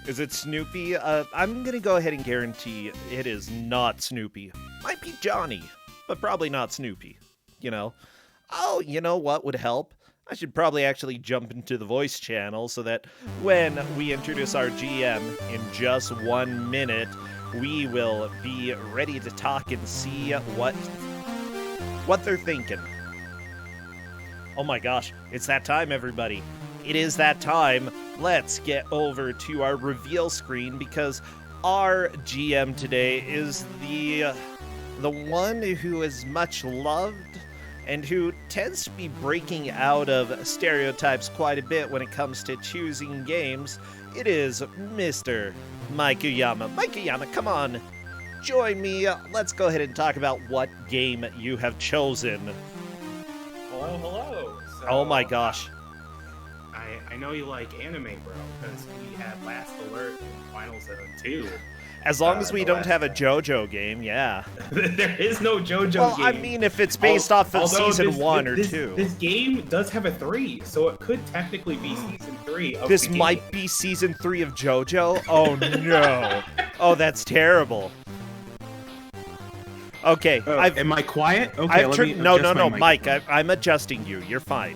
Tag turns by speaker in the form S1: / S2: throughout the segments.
S1: Is it Snoopy? I'm gonna go ahead and guarantee it is not Snoopy. Might be Johnny, but probably not Snoopy. You know? Oh, you know what would help? I should probably actually jump into the voice channel so that when we introduce our GM in just 1 minute, we will be ready to talk and see what they're thinking. Oh my gosh, it's that time, everybody. It is that time. Let's get over to our reveal screen because our GM today is the one who is much loved and who tends to be breaking out of stereotypes quite a bit when it comes to choosing games. It is Mr. Maikuyama. Maikuyama, come on. Join me. Let's go ahead and talk about what game you have chosen.
S2: Hello. So,
S1: Oh my gosh.
S2: I know you like anime, bro, because we had Last Alert in Final Zone 2.
S1: As long as we don't
S2: last
S1: have a
S2: time.
S1: JoJo game, yeah.
S2: There is no JoJo
S1: Well,
S2: game.
S1: I mean, if it's based off of
S2: Although
S1: season 1 or 2.
S2: This game does have a 3, so it could technically be season 3 of
S1: This
S2: the game.
S1: might be season 3 of JoJo? Oh no. Oh, that's terrible. Okay,
S3: Am I quiet? Okay,
S1: No, Mike, I'm adjusting you. You're fine.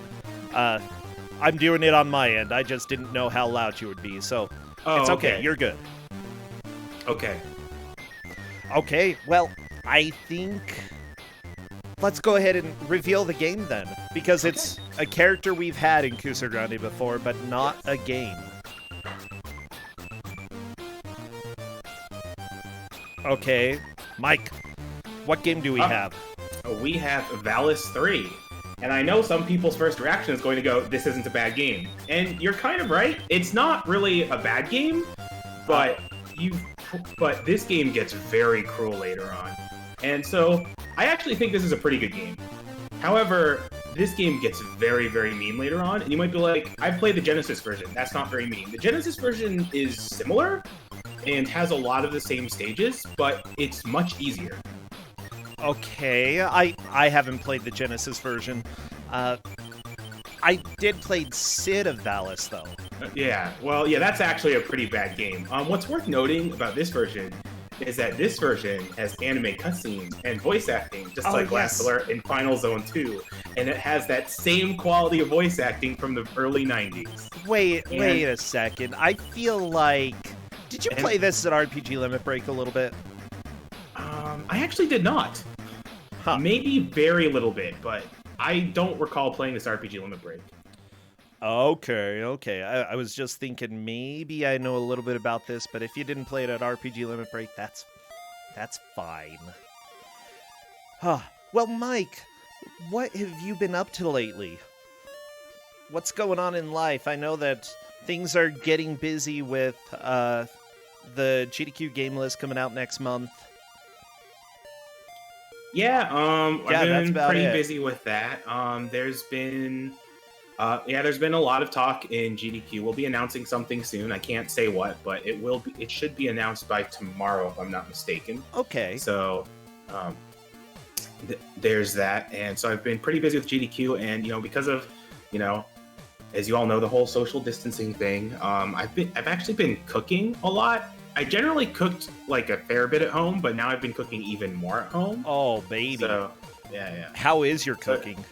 S1: I'm doing it on my end. I just didn't know how loud you would be, so it's okay. You're good.
S2: Okay.
S1: Okay, well, I think let's go ahead and reveal the game then, because it's a character we've had in Ku5ogrande before, but not a game. Okay, Mike, what game do we have?
S2: We have Valis 3. And I know some people's first reaction is going to go, this isn't a bad game. And you're kind of right. It's not really a bad game, but this game gets very cruel later on. And so I actually think this is a pretty good game. However, this game gets very, very mean later on. And you might be like, I've played the Genesis version. That's not very mean. The Genesis version is similar and has a lot of the same stages, but it's much easier.
S1: Okay, I haven't played the Genesis version. I did play Sid of Valis, though.
S2: Yeah, well, yeah, that's actually a pretty bad game. What's worth noting about this version is that this version has anime cutscenes and voice acting, just like Last Alert in Final Zone 2. And it has that same quality of voice acting from the early 90s.
S1: Wait a second. I feel like... Did you play this at RPG Limit Break a little bit?
S2: I actually did not.
S1: Huh.
S2: Maybe very little bit, but I don't recall playing this RPG Limit Break.
S1: Okay. I was just thinking maybe I know a little bit about this, but if you didn't play it at RPG Limit Break, that's fine. Huh. Well, Mike, what have you been up to lately? What's going on in life? I know that things are getting busy with the GDQ game list coming out next month.
S2: Yeah, I've been pretty
S1: it.
S2: busy with that. There's been a lot of talk in GDQ. We'll be announcing something soon. I can't say what, but it should be announced by tomorrow, if I'm not mistaken.
S1: Okay.
S2: So, there's that. And so I've been pretty busy with GDQ, and because of, as you all know, the whole social distancing thing. I've actually been cooking a lot. I generally cooked like a fair bit at home, but now I've been cooking even more at home.
S1: Oh, baby.
S2: So, yeah.
S1: How is your cooking?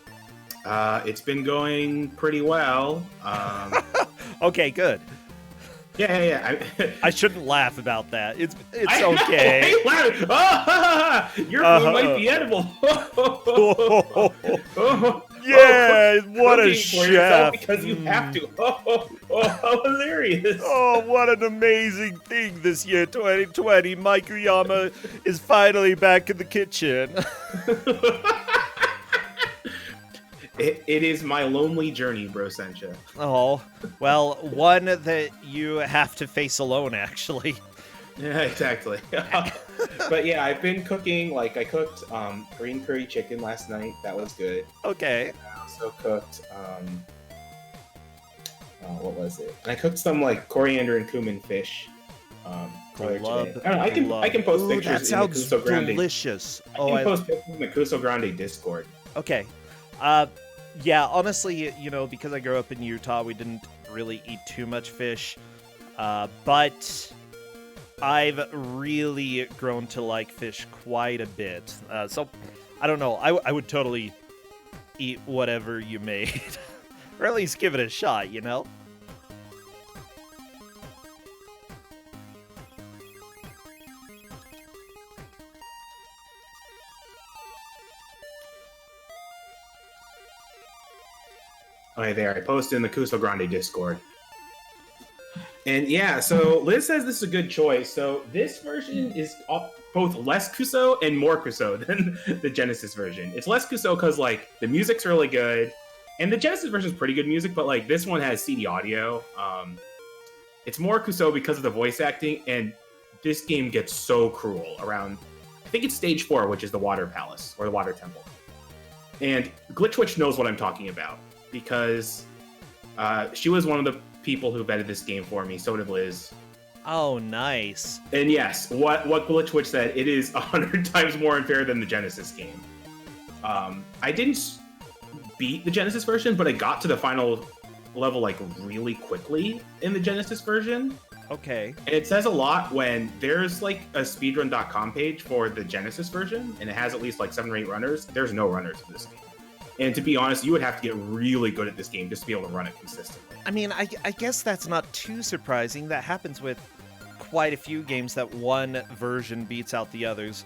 S2: It's been going pretty well.
S1: Okay, good.
S2: Yeah.
S1: I shouldn't laugh about that. It's okay.
S2: Your food might be edible.
S1: Yeah, what a chef.
S2: Because you have to. How hilarious.
S1: Oh, what an amazing thing this year, 2020. Maikuyama is finally back in the kitchen.
S2: It is my lonely journey, bro Sencha.
S1: Oh, well, one that you have to face alone, actually.
S2: Yeah, exactly. But yeah, I've been cooking. I cooked green curry chicken last night. That was good.
S1: Okay.
S2: I also cooked what was it? And I cooked some coriander and cumin fish. I can post pictures in the Ku5ogrande.
S1: Delicious.
S2: I can post pictures in the Ku5ogrande Discord.
S1: Okay. Yeah, honestly, because I grew up in Utah, we didn't really eat too much fish. But I've really grown to like fish quite a bit. So, I don't know. I would totally eat whatever you made. Or at least give it a shot, you know?
S2: Okay, there. I posted in the Ku5ogrande Discord. And yeah, so Liz says this is a good choice. So this version is both less Kuso and more Kuso than the Genesis version. It's less Kuso because like the music's really good, and the Genesis version is pretty good music, but like this one has CD audio. It's more Kuso because of the voice acting, and this game gets so cruel around. I think it's stage 4, which is the Water Palace or the Water Temple. And Glitchwitch knows what I'm talking about because she was one of the people who vetted this game for me. So did Liz.
S1: Oh, nice.
S2: And yes, what Glitchwitch said, it is 100 times more unfair than the Genesis game. I didn't beat the Genesis version, but I got to the final level like really quickly in the Genesis version.
S1: Okay.
S2: And it says a lot when there's like a speedrun.com page for the Genesis version, and it has at least like 7 or 8 runners. There's no runners in this game. And to be honest, you would have to get really good at this game just to be able to run it consistently.
S1: I mean, I guess that's not too surprising. That happens with quite a few games that one version beats out the others.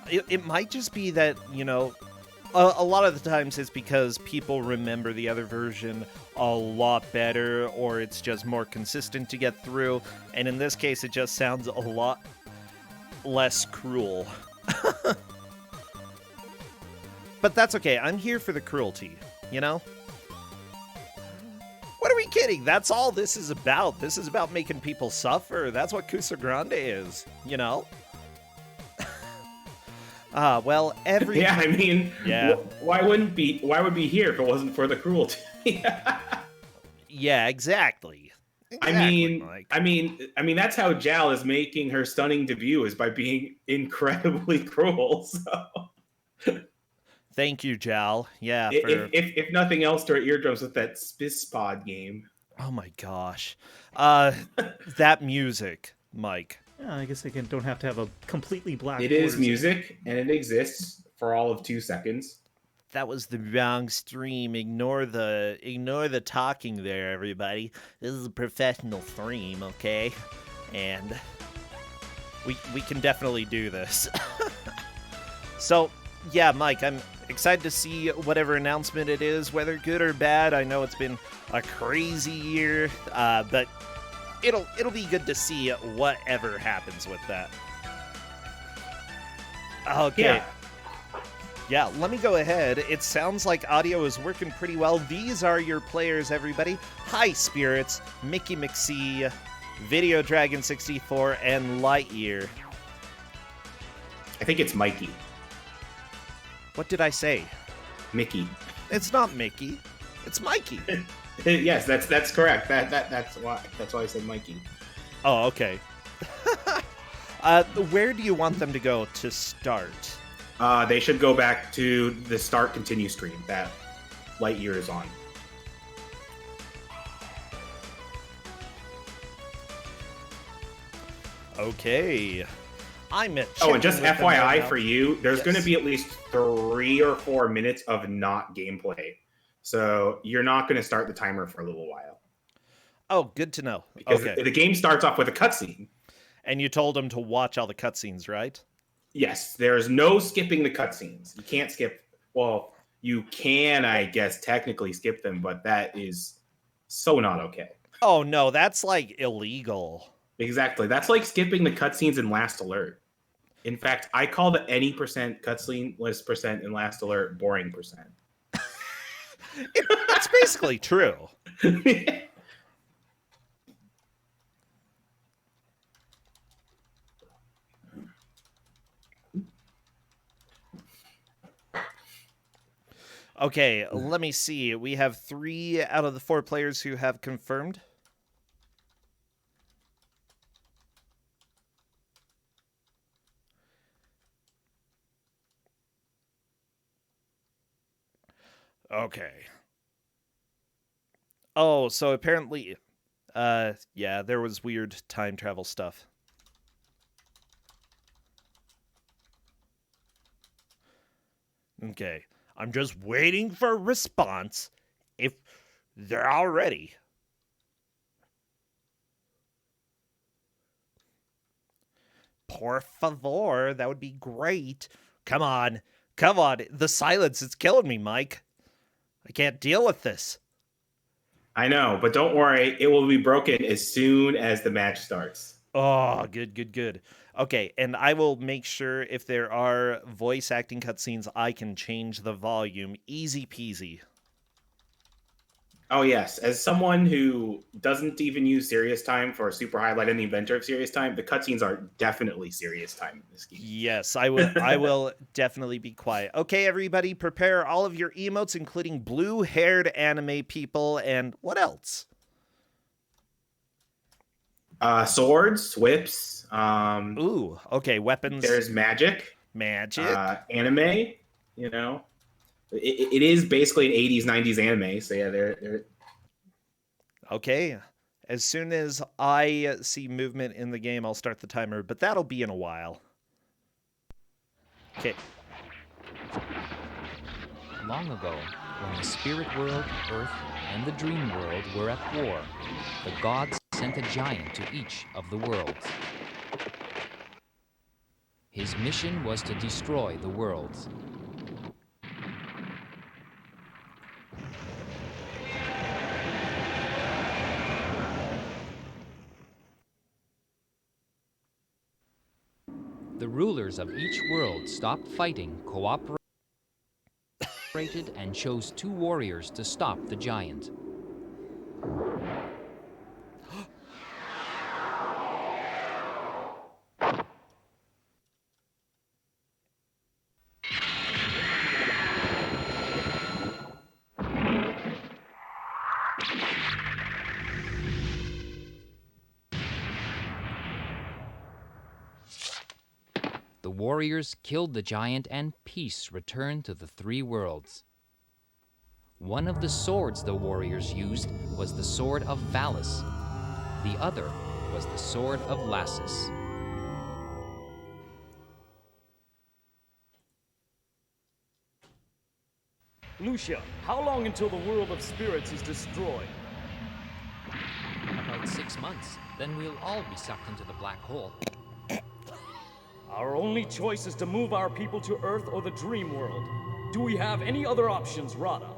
S1: It might just be that, you know, a lot of the times it's because people remember the other version a lot better, or it's just more consistent to get through. And in this case, it just sounds a lot less cruel. But that's okay. I'm here for the cruelty, you know? What are we kidding? That's all this is about. This is about making people suffer. That's what Ku5ogrande is, you know? Well, every...
S2: Yeah, I mean,
S1: yeah.
S2: Why would be here if it wasn't for the cruelty?
S1: Yeah, exactly.
S2: I mean, that's how Jal is making her stunning debut, is by being incredibly cruel. So,
S1: thank you, Jal. Yeah.
S2: If nothing else, to our eardrums with that Spispod game.
S1: Oh my gosh, that music, Mike.
S3: Yeah, I guess they don't have to have a completely black.
S2: It is music, and it exists for all of 2 seconds.
S1: That was the wrong stream. Ignore the talking there, everybody. This is a professional stream, okay? And we can definitely do this. So, yeah, Mike, I'm excited to see whatever announcement it is, whether good or bad. I know it's been a crazy year, but it'll be good to see whatever happens with that. Okay. Yeah, let me go ahead. It sounds like audio is working pretty well. These are your players, everybody. Hi, Spirits, Mickey McSee, Video Dragon 64, and Lightyear.
S2: I think it's Mikey.
S1: What did I say?
S2: Mickey.
S1: It's not Mickey. It's Mikey.
S2: Yes, that's correct. That's why I said Mikey.
S1: Oh, okay. Where do you want them to go to start?
S2: They should go back to the start continue screen that Lightyear is on.
S1: Okay. I'm at.
S2: Oh, and just FYI for you, there's going to be at least 3 or 4 minutes of not gameplay. So you're not going to start the timer for a little while.
S1: Oh, good to know.
S2: Because
S1: okay.
S2: The game starts off with a cutscene.
S1: And you told them to watch all the cutscenes, right?
S2: Yes, there's no skipping the cutscenes. You can't skip. Well, you can, I guess, technically skip them, but that is so not okay.
S1: Oh, no, that's like illegal.
S2: Exactly. That's like skipping the cutscenes in Last Alert. In fact, I call the any percent cutscene list percent in Last Alert boring percent.
S1: That's basically true. Okay, let me see. We have 3 out of the 4 players who have confirmed. Okay. Oh, so apparently Yeah, there was weird time travel stuff. Okay, I'm just waiting for a response if they're all ready. Por favor, that would be great. Come on, come on. The silence is killing me, Mike. I can't deal with this.
S2: I know, but don't worry, it will be broken as soon as the match starts.
S1: Oh, good, good, good. Okay, and I will make sure if there are voice acting cutscenes, I can change the volume. Easy peasy.
S2: Oh yes, as someone who doesn't even use serious time for super highlight and the inventor of serious time, the cutscenes are definitely serious time in this game.
S1: Yes, I will. I will definitely be quiet. Okay, everybody, prepare all of your emotes, including blue-haired anime people, and what else?
S2: Swords, whips.
S1: Ooh, okay, weapons.
S2: There's magic.
S1: Magic.
S2: Anime. You know, it is basically an 80s, 90s anime. So yeah, they're.
S1: Okay. As soon as I see movement in the game, I'll start the timer, but that'll be in a while. Okay.
S4: Long ago, when the spirit world, Earth, and the dream world were at war, the gods sent a giant to each of the worlds. His mission was to destroy the worlds. The rulers of each world stopped fighting, cooperated, and chose 2 warriors to stop the giant. The warriors killed the giant and peace returned to the 3 worlds. One of the swords the warriors used was the sword of Valis. The other was the sword of Lassus.
S5: Lucia, how long until the world of spirits is destroyed?
S4: About 6 months, then we'll all be sucked into the black hole.
S5: Our only choice is to move our people to Earth or the dream world. Do we have any other options, Radha?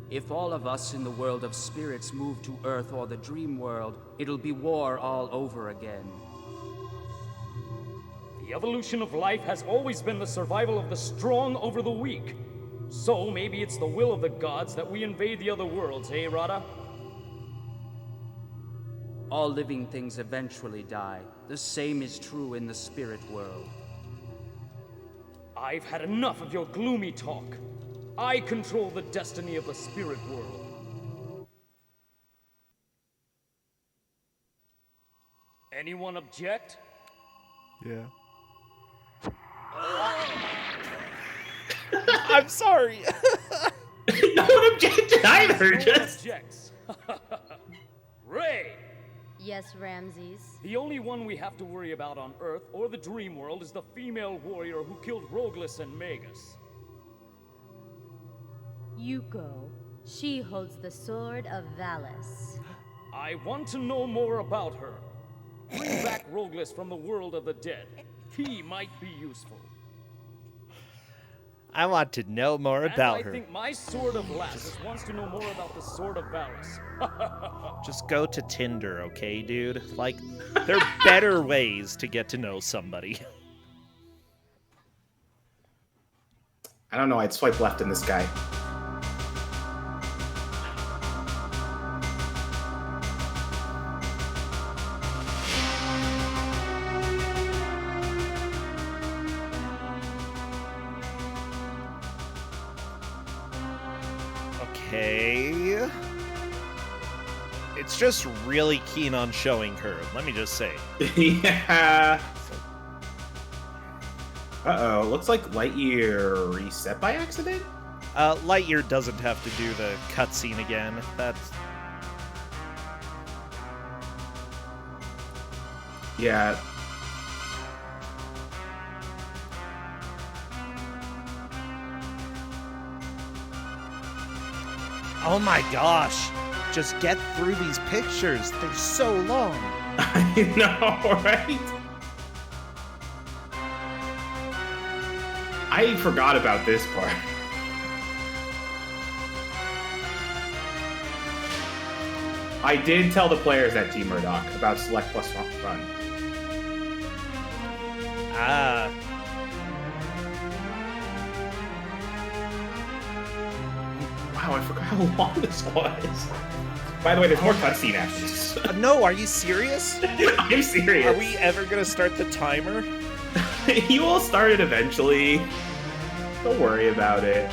S6: If all of us in the world of spirits move to Earth or the dream world, it'll be war all over again.
S5: The evolution of life has always been the survival of the strong over the weak. So maybe it's the will of the gods that we invade the other worlds, eh, Radha?
S6: All living things eventually die. The same is true in the spirit world.
S5: I've had enough of your gloomy talk. I control the destiny of the spirit world. Anyone object?
S1: Yeah. I'm sorry.
S2: No one objected either.
S5: No one
S2: Just
S5: objects. Ray!
S7: Yes, Ramses.
S5: The only one we have to worry about on Earth or the dream world is the female warrior who killed Roglis and Magus.
S7: Yuko. She holds the sword of Valis.
S5: I want to know more about her. Bring back Roglis from the world of the dead. He might be useful.
S1: I want to know more about
S5: and I
S1: her.
S5: think my sword of Lassus wants to know more about the sword of Valis.
S1: Just go to Tinder, okay, dude? Like, there are better ways to get to know somebody.
S2: I don't know. I'd swipe left in this guy.
S1: Okay. It's just really keen on showing her, let me just say.
S2: Yeah. Uh-oh. Looks like Lightyear reset by accident?
S1: Lightyear doesn't have to do the cutscene again. That's...
S2: Yeah.
S1: Oh my gosh. Just get through these pictures. They're so long.
S2: I know, right? I forgot about this part. I did tell the players at Team Murdoch about Select Plus Run.
S1: Ah.
S2: Wow, I forgot how long this was. By the way, there's more cutscene after this.
S1: No, are you serious?
S2: I'm serious.
S1: Are we ever gonna start the timer?
S2: You will start it eventually. Don't worry about it.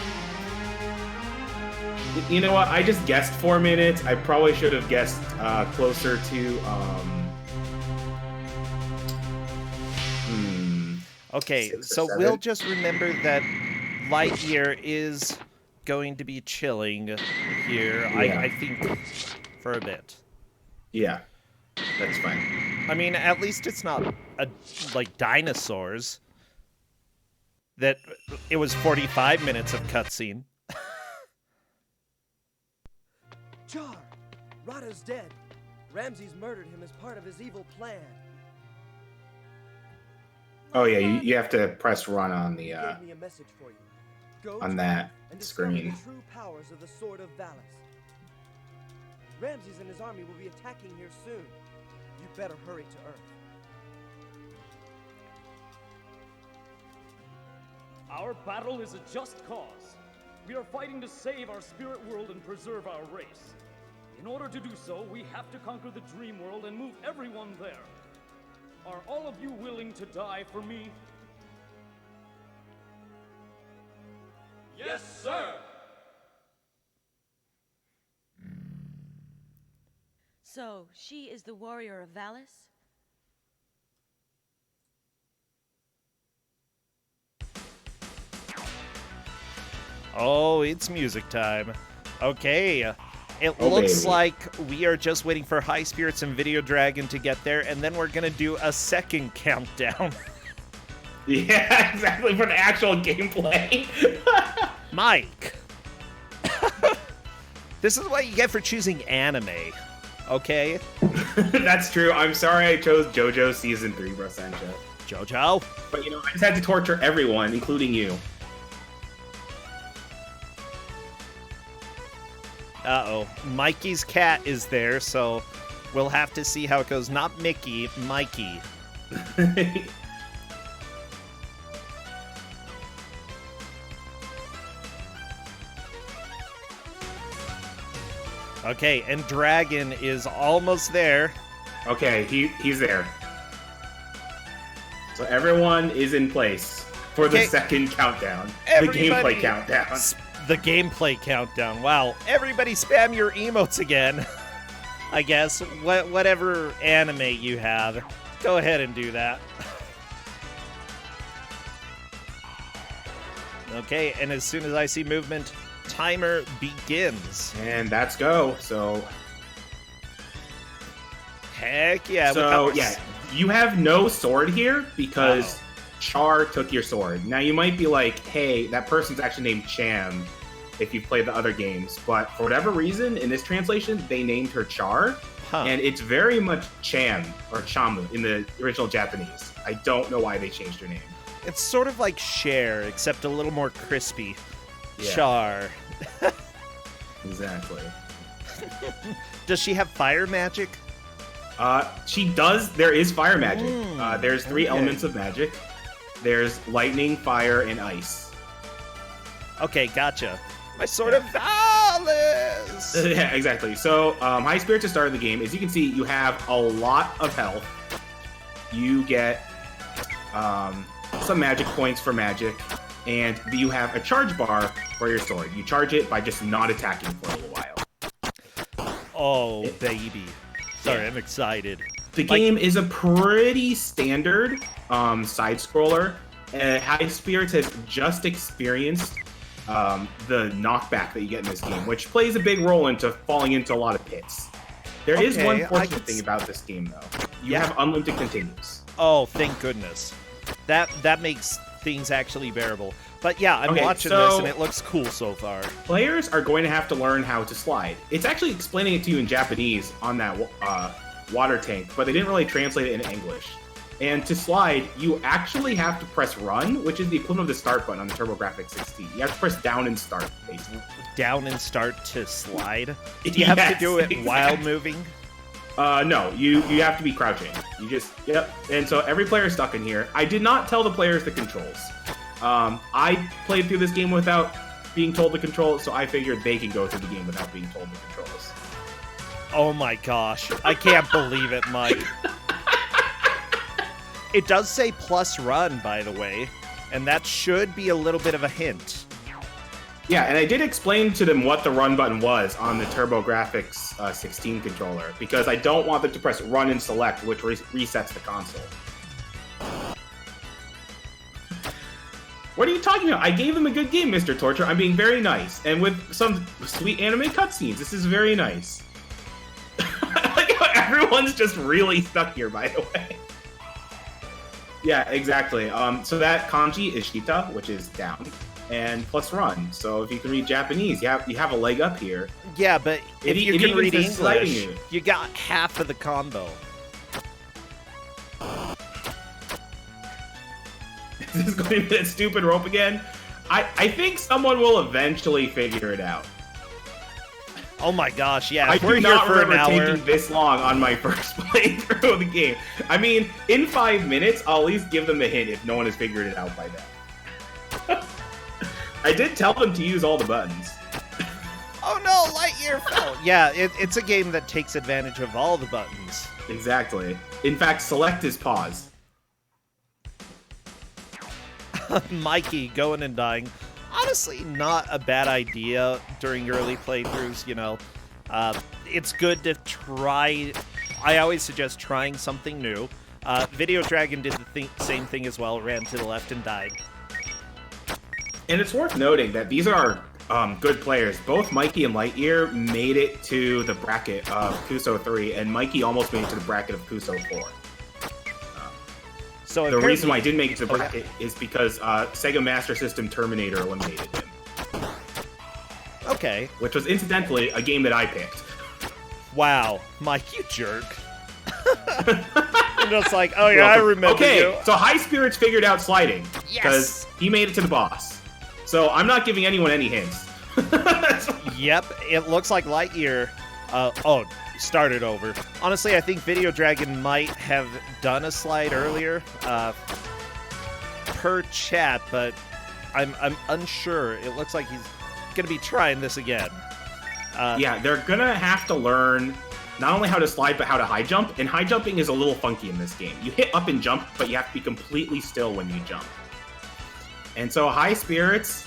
S2: You know what? I just guessed 4 minutes. I probably should have guessed closer to.
S1: Okay,
S2: 6 or
S1: so
S2: 7.
S1: we'll just remember that Lightyear is going to be chilling here.
S2: Yeah.
S1: I think for a bit.
S2: Yeah, that's fine.
S1: I mean, at least it's not like dinosaurs. That it was 45 minutes of cutscene.
S8: Char! Rada's dead. Ramses murdered him as part of his evil plan.
S2: Oh yeah, you have to press run on the
S8: He gave me a message for you. Go
S2: on
S8: to
S2: that
S8: and discover
S2: screen.
S8: the true powers of the Sword of Valis. Ramses and his army will be attacking here soon. You better hurry to Earth.
S5: Our battle is a just cause. We are fighting to save our spirit world and preserve our race. In order to do so, we have to conquer the dream world and move everyone there. Are all of you willing to die for me? Yes, sir!
S7: So, she is the warrior of Valis?
S1: Oh, it's music time. Okay. It
S2: Oh,
S1: looks
S2: baby.
S1: like we are just waiting for High Spirits and Video Dragon to get there, and then we're gonna do a second countdown.
S2: Yeah, exactly, for the actual gameplay.
S1: Mike! This is what you get for choosing anime, okay?
S2: That's true. I'm sorry I chose JoJo Season 3, Bro Sancho.
S1: Jojo?
S2: But you know, I just had to torture everyone, including you.
S1: Uh-oh. Mikey's cat is there, so we'll have to see how it goes. Not Mickey, Mikey. Okay, and Dragon is almost there.
S2: Okay, he's there. So everyone is in place for the
S1: Okay.
S2: second countdown. The
S1: Everybody-
S2: gameplay countdown.
S1: The gameplay countdown. Wow. Everybody spam your emotes again. I guess. Whatever anime you have, go ahead and do that. Okay, and as soon as I see movement, timer begins.
S2: And that's go. So
S1: Heck yeah.
S2: So yeah, you have no sword here because Char took your sword. Now you might be like, hey, that person's actually named Cham if you've played the other games, but for whatever reason, in this translation, they named her Char, and it's very much Cham or Chamu in the original Japanese. I don't know why they changed her name.
S1: It's sort of like Cher, except a little more crispy.
S2: Yeah.
S1: Char.
S2: Exactly.
S1: Does she have fire magic?
S2: She does. There is fire magic. There's 3 elements of magic. There's lightning, fire, and ice.
S1: Okay, gotcha. My sword of Valis!
S2: Yeah, exactly. So, High Spirits at the start of the game, as you can see, you have a lot of health. You get some magic points for magic, and you have a charge bar for your sword. You charge it by just not attacking for a little while.
S1: Oh, baby. Sorry, I'm excited.
S2: The game is a pretty standard side-scroller. High Spirits has just experienced the knockback that you get in this game, which plays a big role into falling into a lot of pits. There is
S1: Okay,
S2: one
S1: I
S2: fortunate
S1: could
S2: thing about this game, though. You have unlimited continues.
S1: Oh, thank goodness. That makes things actually bearable. But yeah, I'm
S2: Okay,
S1: watching
S2: so-
S1: this and it looks cool so far.
S2: Players are going to have to learn how to slide. It's actually explaining it to you in Japanese on that water tank, but they didn't really translate it into English. And to slide, you actually have to press run, which is the equivalent of the start button on the TurboGrafx 16. You have to press down and start, basically.
S1: Down and start to slide? Do you have to do it while moving?
S2: No, you have to be crouching. You just, yep. And so every player is stuck in here. I did not tell the players the controls. I played through this game without being told the controls, so I figured they can go through the game without being told the controls.
S1: Oh my gosh. I can't believe it, Mike. It does say plus run, by the way, and that should be a little bit of a hint.
S2: Yeah, and I did explain to them what the run button was on the TurboGrafx 16 controller, because I don't want them to press run and select, which resets the console. What are you talking about? I gave them a good game, Mr. Torture. I'm being very nice. And with some sweet anime cutscenes. This is very nice. I like how everyone's just really stuck here, by the way. Yeah, exactly. So that kanji is shita, which is down, and plus run. So if you can read Japanese, you have a leg up here.
S1: Yeah, but if you can read
S2: says sliding
S1: English, you got half of the combo.
S2: This is going to be that stupid rope again. I think someone will eventually figure it out.
S1: Oh my gosh, yeah.
S2: I
S1: If we're
S2: do
S1: here
S2: not
S1: for an
S2: remember
S1: hour.
S2: taking this long on my first playthrough of the game. I mean, in 5 minutes, I'll at least give them the hint if no one has figured it out by then. I did tell them to use all the buttons.
S1: Oh no, Lightyear fell. Yeah, it's a game that takes advantage of all the buttons.
S2: Exactly. In fact, select is pause.
S1: Mikey going and dying. Honestly, not a bad idea during early playthroughs, you know. It's good to try. I always suggest trying something new. Video Dragon did the same thing as well, ran to the left and died.
S2: And it's worth noting that these are good players. Both Mikey and Lightyear made it to the bracket of Ku5ogrande, and Mikey almost made it to the bracket of Ku5ogrande 4.
S1: So
S2: the reason why I didn't make it to the bracket is because Sega Master System Terminator eliminated him.
S1: Okay.
S2: Which was incidentally a game that I picked.
S1: Wow, Mike, you jerk. And it's like, oh yeah, I remember you.
S2: So High Spirits figured out sliding.
S1: Yes.
S2: Because he made it to the boss. So I'm not giving anyone any hints.
S1: Yep, it looks like Lightyear. Started over. Honestly, I think Video Dragon might have done a slide earlier, per chat, but I'm unsure. It looks like he's gonna be trying this again.
S2: Yeah, they're gonna have to learn not only how to slide, but how to high jump. And high jumping is a little funky in this game. You hit up and jump, but you have to be completely still when you jump. And so High Spirits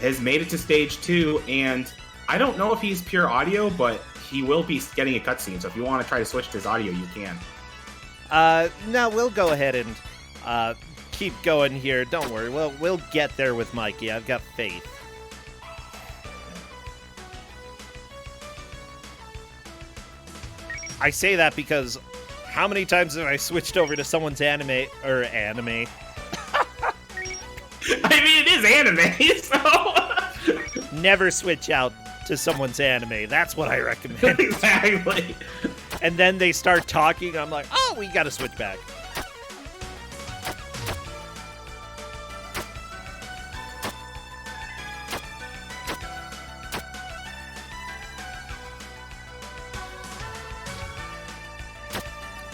S2: has made it to stage 2, and I don't know if he's pure audio, but he will be getting a cutscene, so if you want to try to switch to his audio, you can.
S1: No, we'll go ahead and keep going here. Don't worry, we'll get there with Mikey. I've got faith. I say that because how many times have I switched over to someone's anime?
S2: I mean, it is anime, so...
S1: Never switch out to someone's anime. That's what I recommend.
S2: Exactly.
S1: And then they start talking. I'm like, oh, we gotta switch back.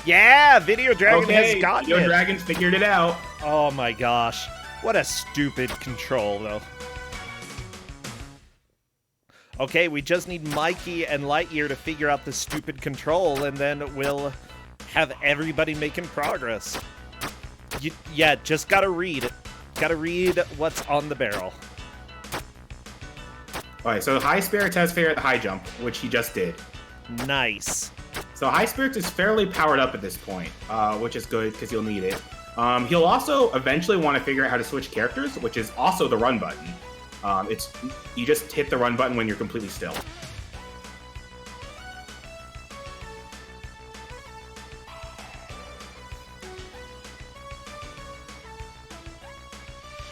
S1: Yeah, Video Dragon has gotten
S2: Video
S1: it.
S2: Dragon's figured it out.
S1: Oh my gosh. What a stupid control, though. Okay, we just need Mikey and Lightyear to figure out the stupid control, and then we'll have everybody making progress. Yeah, just gotta read it. Gotta read what's on the barrel.
S2: Alright, so High Spirits has figured out the high jump, which he just did.
S1: Nice.
S2: So High Spirits is fairly powered up at this point, which is good, because you'll need it. He'll also eventually want to figure out how to switch characters, which is also the run button. You just hit the run button when you're completely still.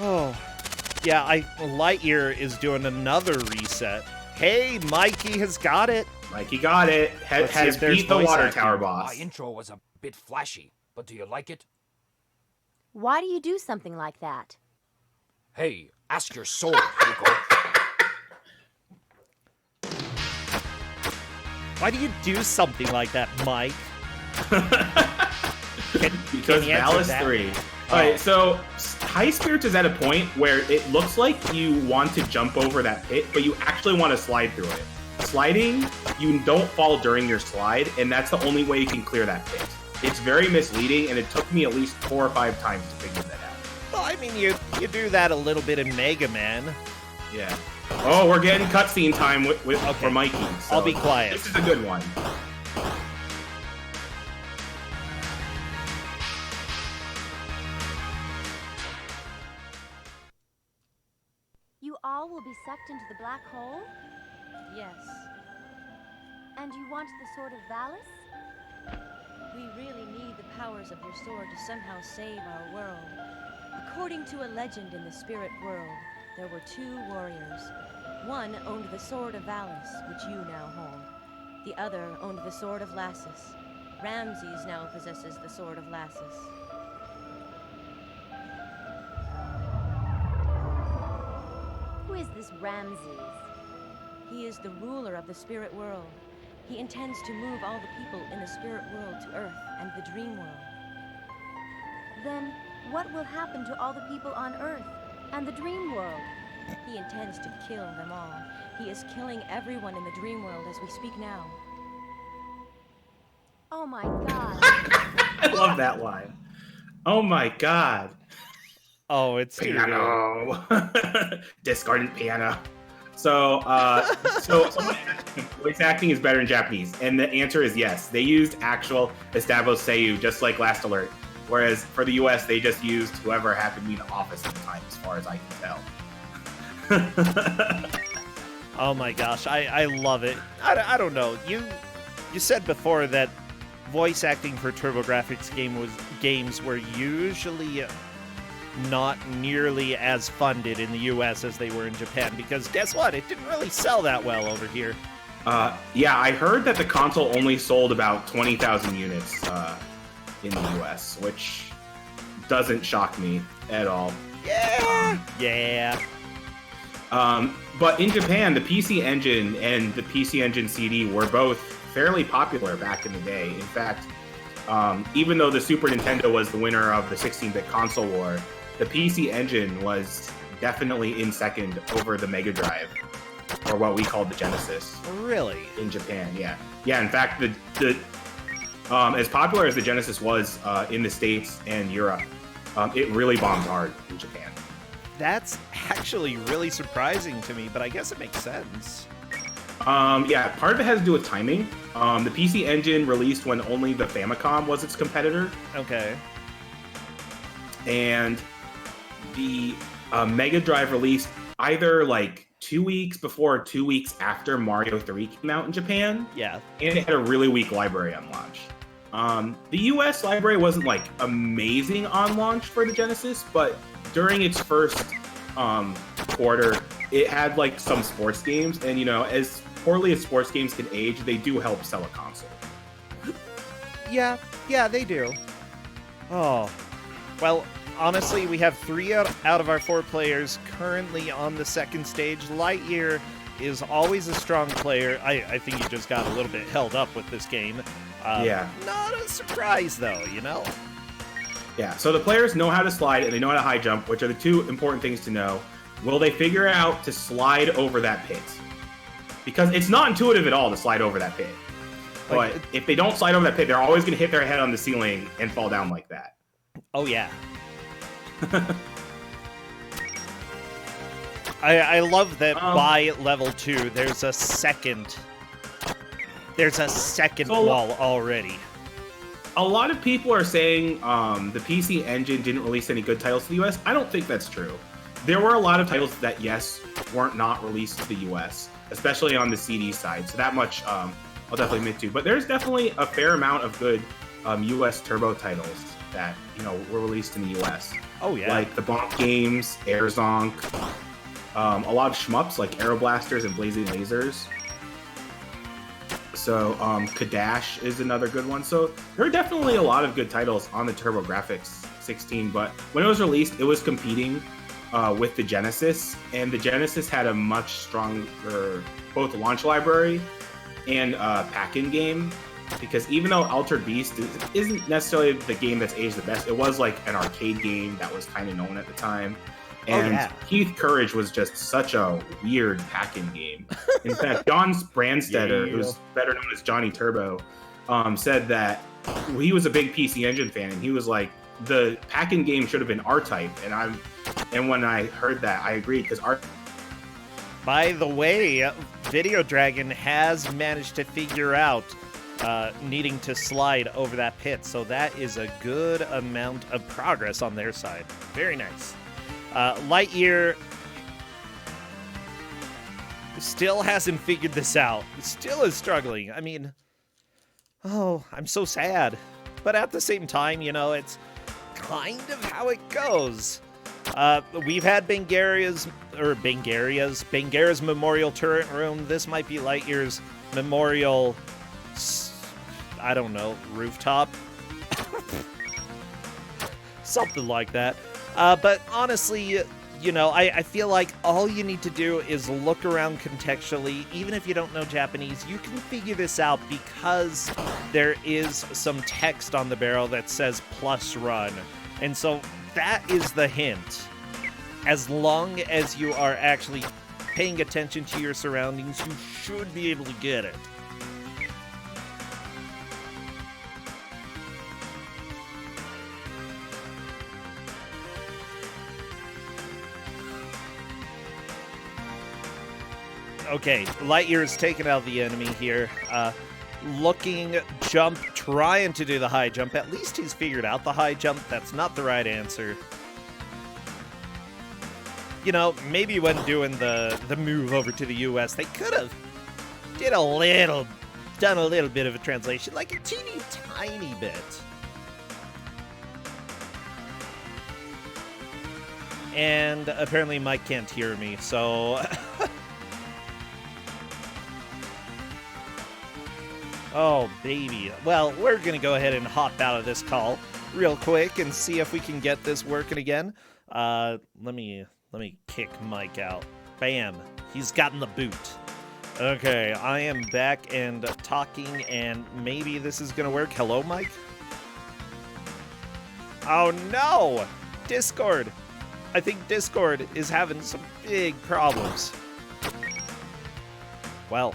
S1: Oh, yeah, Lightyear is doing another reset. Hey, Mikey has got it.
S2: Mikey got it.
S1: Let's see
S2: Has
S1: if there's
S2: beat the
S1: voice
S2: water
S1: acting.
S2: tower
S9: My
S2: boss.
S9: intro was a bit flashy, but do you like it?
S7: Why do you do something like that?
S9: Hey, ask your sword, Hugo.
S1: Why do you do something like that, Mike?
S2: Because
S1: you answer
S2: Valis
S1: that?
S2: 3.
S1: Oh.
S2: Alright, so High Spirits is at a point where it looks like you want to jump over that pit, but you actually want to slide through it. Sliding, you don't fall during your slide, and that's the only way you can clear that pit. It's very misleading, and it took me at least 4 or 5 times to figure that out.
S1: Well, I mean, you do that a little bit in Mega Man.
S2: Yeah. Oh, we're getting cutscene time for Mikey. So
S1: I'll be quiet.
S2: This is a good one.
S7: You all will be sucked into the black hole?
S10: Yes,
S7: And you want the Sword of Valis?
S10: we really need the powers of your sword to somehow save our world. According to a legend in the spirit world, there were 2 warriors. One owned the Sword of Valis, which you now hold. The other owned the Sword of Lassus. Ramses now possesses the Sword of Lassus.
S7: Who is this Ramses?
S10: He is the ruler of the spirit world. He intends to move all the people in the spirit world to Earth and the dream world.
S7: Then what will happen to all the people on Earth and the dream world?
S10: He intends to kill them all. He is killing everyone in the dream world as we speak now.
S7: Oh my god.
S2: I love that line. Oh my god.
S1: Oh, it's too good.
S2: Piano. Discordant piano. So someone asked if voice acting is better in Japanese, and the answer is yes. They used actual established seiyuu, just like Last Alert. Whereas for the US, they just used whoever happened to be in the office at the time, as far as I can tell.
S1: Oh my gosh, I love it. I don't know. You said before that voice acting for TurboGrafx games were usually not nearly as funded in the US as they were in Japan, because guess what? It didn't really sell that well over here.
S2: Yeah, I heard that the console only sold about 20,000 units in the US, which doesn't shock me at all.
S1: Yeah.
S2: But in Japan, the PC Engine and the PC Engine CD were both fairly popular back in the day. In fact, even though the Super Nintendo was the winner of the 16-bit console war, the PC Engine was definitely in second over the Mega Drive, or what we called the Genesis.
S1: Really?
S2: In Japan, yeah. Yeah, in fact, the as popular as the Genesis was in the States and Europe, it really bombed hard in Japan.
S1: That's actually really surprising to me, but I guess it makes sense.
S2: Yeah, part of it has to do with timing. The PC Engine released when only the Famicom was its competitor.
S1: Okay.
S2: And the Mega Drive released either like 2 weeks before or 2 weeks after Mario 3 came out in Japan.
S1: Yeah.
S2: And it had a really weak library on launch. The US library wasn't like amazing on launch for the Genesis, but during its first quarter, it had like some sports games, and you know, as poorly as sports games can age, they do help sell a console.
S1: Yeah, they do. Oh. Well, honestly, we have 3 out of our 4 players currently on the second stage. Lightyear is always a strong player. I think he just got a little bit held up with this game.
S2: Yeah.
S1: Not a surprise, though, you know?
S2: Yeah, so the players know how to slide and they know how to high jump, which are the 2 important things to know. Will they figure out to slide over that pit? Because it's not intuitive at all to slide over that pit. But if they don't slide over that pit, they're always going to hit their head on the ceiling and fall down like that.
S1: Oh, yeah. I love that by level 2, there's a second wall already.
S2: A lot of people are saying the PC Engine didn't release any good titles to the US. I don't think that's true. There were a lot of titles that, yes, weren't not released to the US, especially on the CD side. So that much I'll definitely admit to. But there's definitely a fair amount of good US Turbo titles that, you know, were released in the US.
S1: Oh yeah.
S2: Like the Bonk games, Air Zonk, a lot of shmups like Aeroblasters and Blazing Lasers. So Kadash is another good one. So there are definitely a lot of good titles on the TurboGrafx 16, but when it was released, it was competing with the Genesis, and the Genesis had a much stronger both launch library and pack-in game, because even though Altered Beast isn't necessarily the game that's aged the best, it was like an arcade game that was kind of known at the time. And Keith Courage was just such a weird pack-in game. In fact, John Brandstetter, who's better known as Johnny Turbo, said that he was a big PC Engine fan, and he was like, the pack-in game should have been R-Type. And when I heard that, I agreed, because
S1: By the way, Video Dragon has managed to figure out needing to slide over that pit, so that is a good amount of progress on their side. Very nice. Lightyear still hasn't figured this out. Still is struggling. I mean, oh, I'm so sad. But at the same time, you know, it's kind of how it goes. We've had Bangara's Memorial Turret Room. This might be Lightyear's Memorial, I don't know, rooftop? Something like that. But honestly, you know, I feel like all you need to do is look around contextually. Even if you don't know Japanese, you can figure this out because there is some text on the barrel that says plus run. And so that is the hint. As long as you are actually paying attention to your surroundings, you should be able to get it. Okay, Lightyear is taking out the enemy here. Looking, jump, trying to do the high jump. At least he's figured out the high jump. That's not the right answer. You know, maybe when doing the move over to the US, they could have done a little bit of a translation, like a teeny tiny bit. And apparently Mike can't hear me, so... Oh, baby. Well, we're going to go ahead and hop out of this call real quick and see if we can get this working again. Let me kick Mike out. Bam. He's gotten the boot. Okay, I am back and talking, and maybe this is going to work. Hello, Mike? Oh, no! Discord. I think Discord is having some big problems. Well...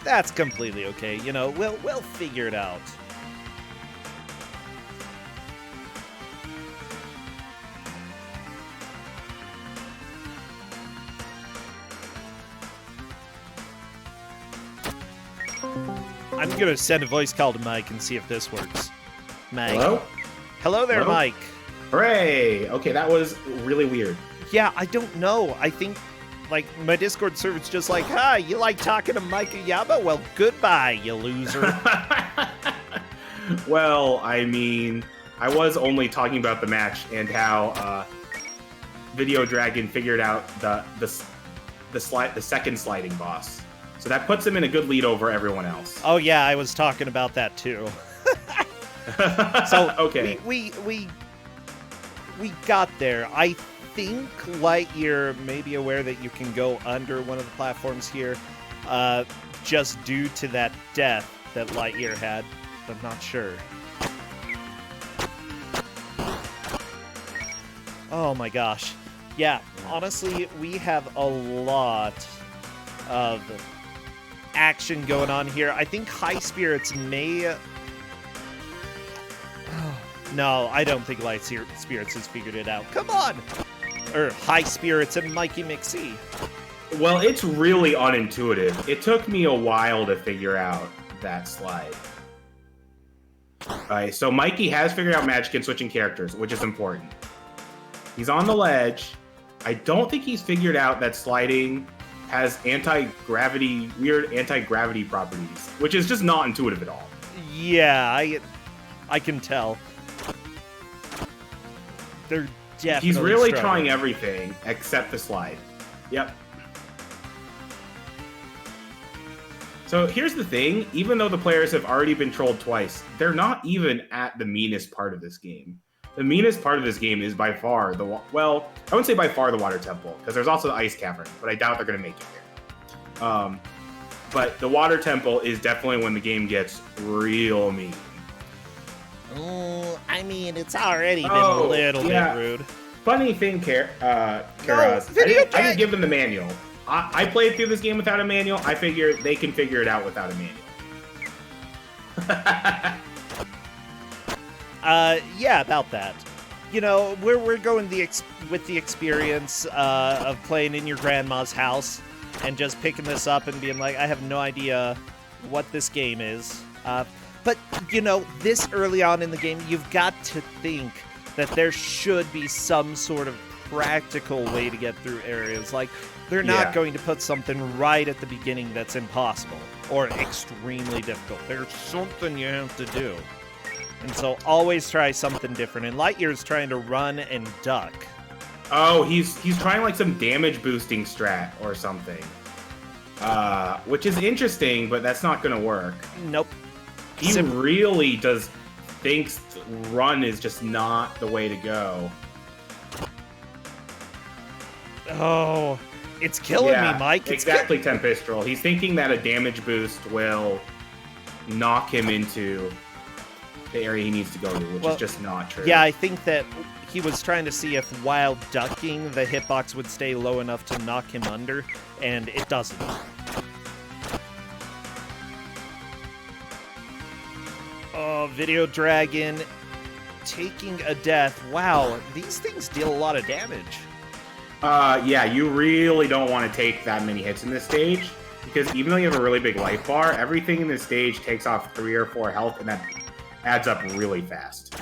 S1: That's completely okay. You know, we'll figure it out. I'm gonna send a voice call to Mike and see if this works. Mike.
S2: Hello?
S1: Hello there,
S2: Hello?
S1: Mike.
S2: Hooray! Okay, that was really weird.
S1: Yeah, I don't know. I think... Like, my Discord server's just like, hi, you like talking to Mike Yaba? Well, goodbye, you loser.
S2: Well, I mean, I was only talking about the match and how Video Dragon figured out the second sliding boss. So that puts him in a good lead over everyone else.
S1: Oh yeah, I was talking about that too. So
S2: okay,
S1: we got there. I think Lightyear may be aware that you can go under one of the platforms here, just due to that death that Lightyear had. I'm not sure. Oh my gosh. Yeah, honestly, we have a lot of action going on here. I think High Spirits may... No, I don't think Light Spirits has figured it out. Come on! Or High Spirits and Mikey McSee.
S2: Well, it's really unintuitive. It took me a while to figure out that slide. Alright, so Mikey has figured out magic and switching characters, which is important. He's on the ledge. I don't think he's figured out that sliding has weird anti-gravity properties, which is just not intuitive at all.
S1: Yeah, I can tell. They're definitely
S2: He's really
S1: struggling.
S2: trying everything except the slide. Yep. So here's the thing, even though the players have already been trolled twice, they're not even at the meanest part of this game. The meanest part of this game is by far I wouldn't say by far the water temple, because there's also the ice cavern, but I doubt they're going to make it here. But the water temple is definitely when the game gets real mean.
S1: Oh, I mean, it's already been a little bit rude.
S2: Funny thing, Karaz, I didn't give them the manual. I played through this game without a manual. I figure they can figure it out without a manual.
S1: Yeah, about that. You know, we're going with the experience of playing in your grandma's house and just picking this up and being like, I have no idea what this game is. But, you know, this early on in the game, you've got to think that there should be some sort of practical way to get through areas. Like, they're not going to put something right at the beginning that's impossible or extremely difficult. There's something you have to do. And so always try something different. And Lightyear's trying to run and duck.
S2: Oh, he's trying like some damage boosting strat or something. Which is interesting, but that's not going to work.
S1: Nope.
S2: He really thinks run is just not the way to go.
S1: Oh, it's killing me, Mike. It's
S2: exactly, Tempestral. He's thinking that a damage boost will knock him into the area he needs to go to, which is just not true.
S1: Yeah, I think that he was trying to see if while ducking, the hitbox would stay low enough to knock him under, and it doesn't. Oh, Video Dragon taking a death. Wow, these things deal a lot of damage.
S2: Yeah, you really don't want to take that many hits in this stage, because even though you have a really big life bar, everything in this stage takes off 3 or 4 health, and that adds up really fast.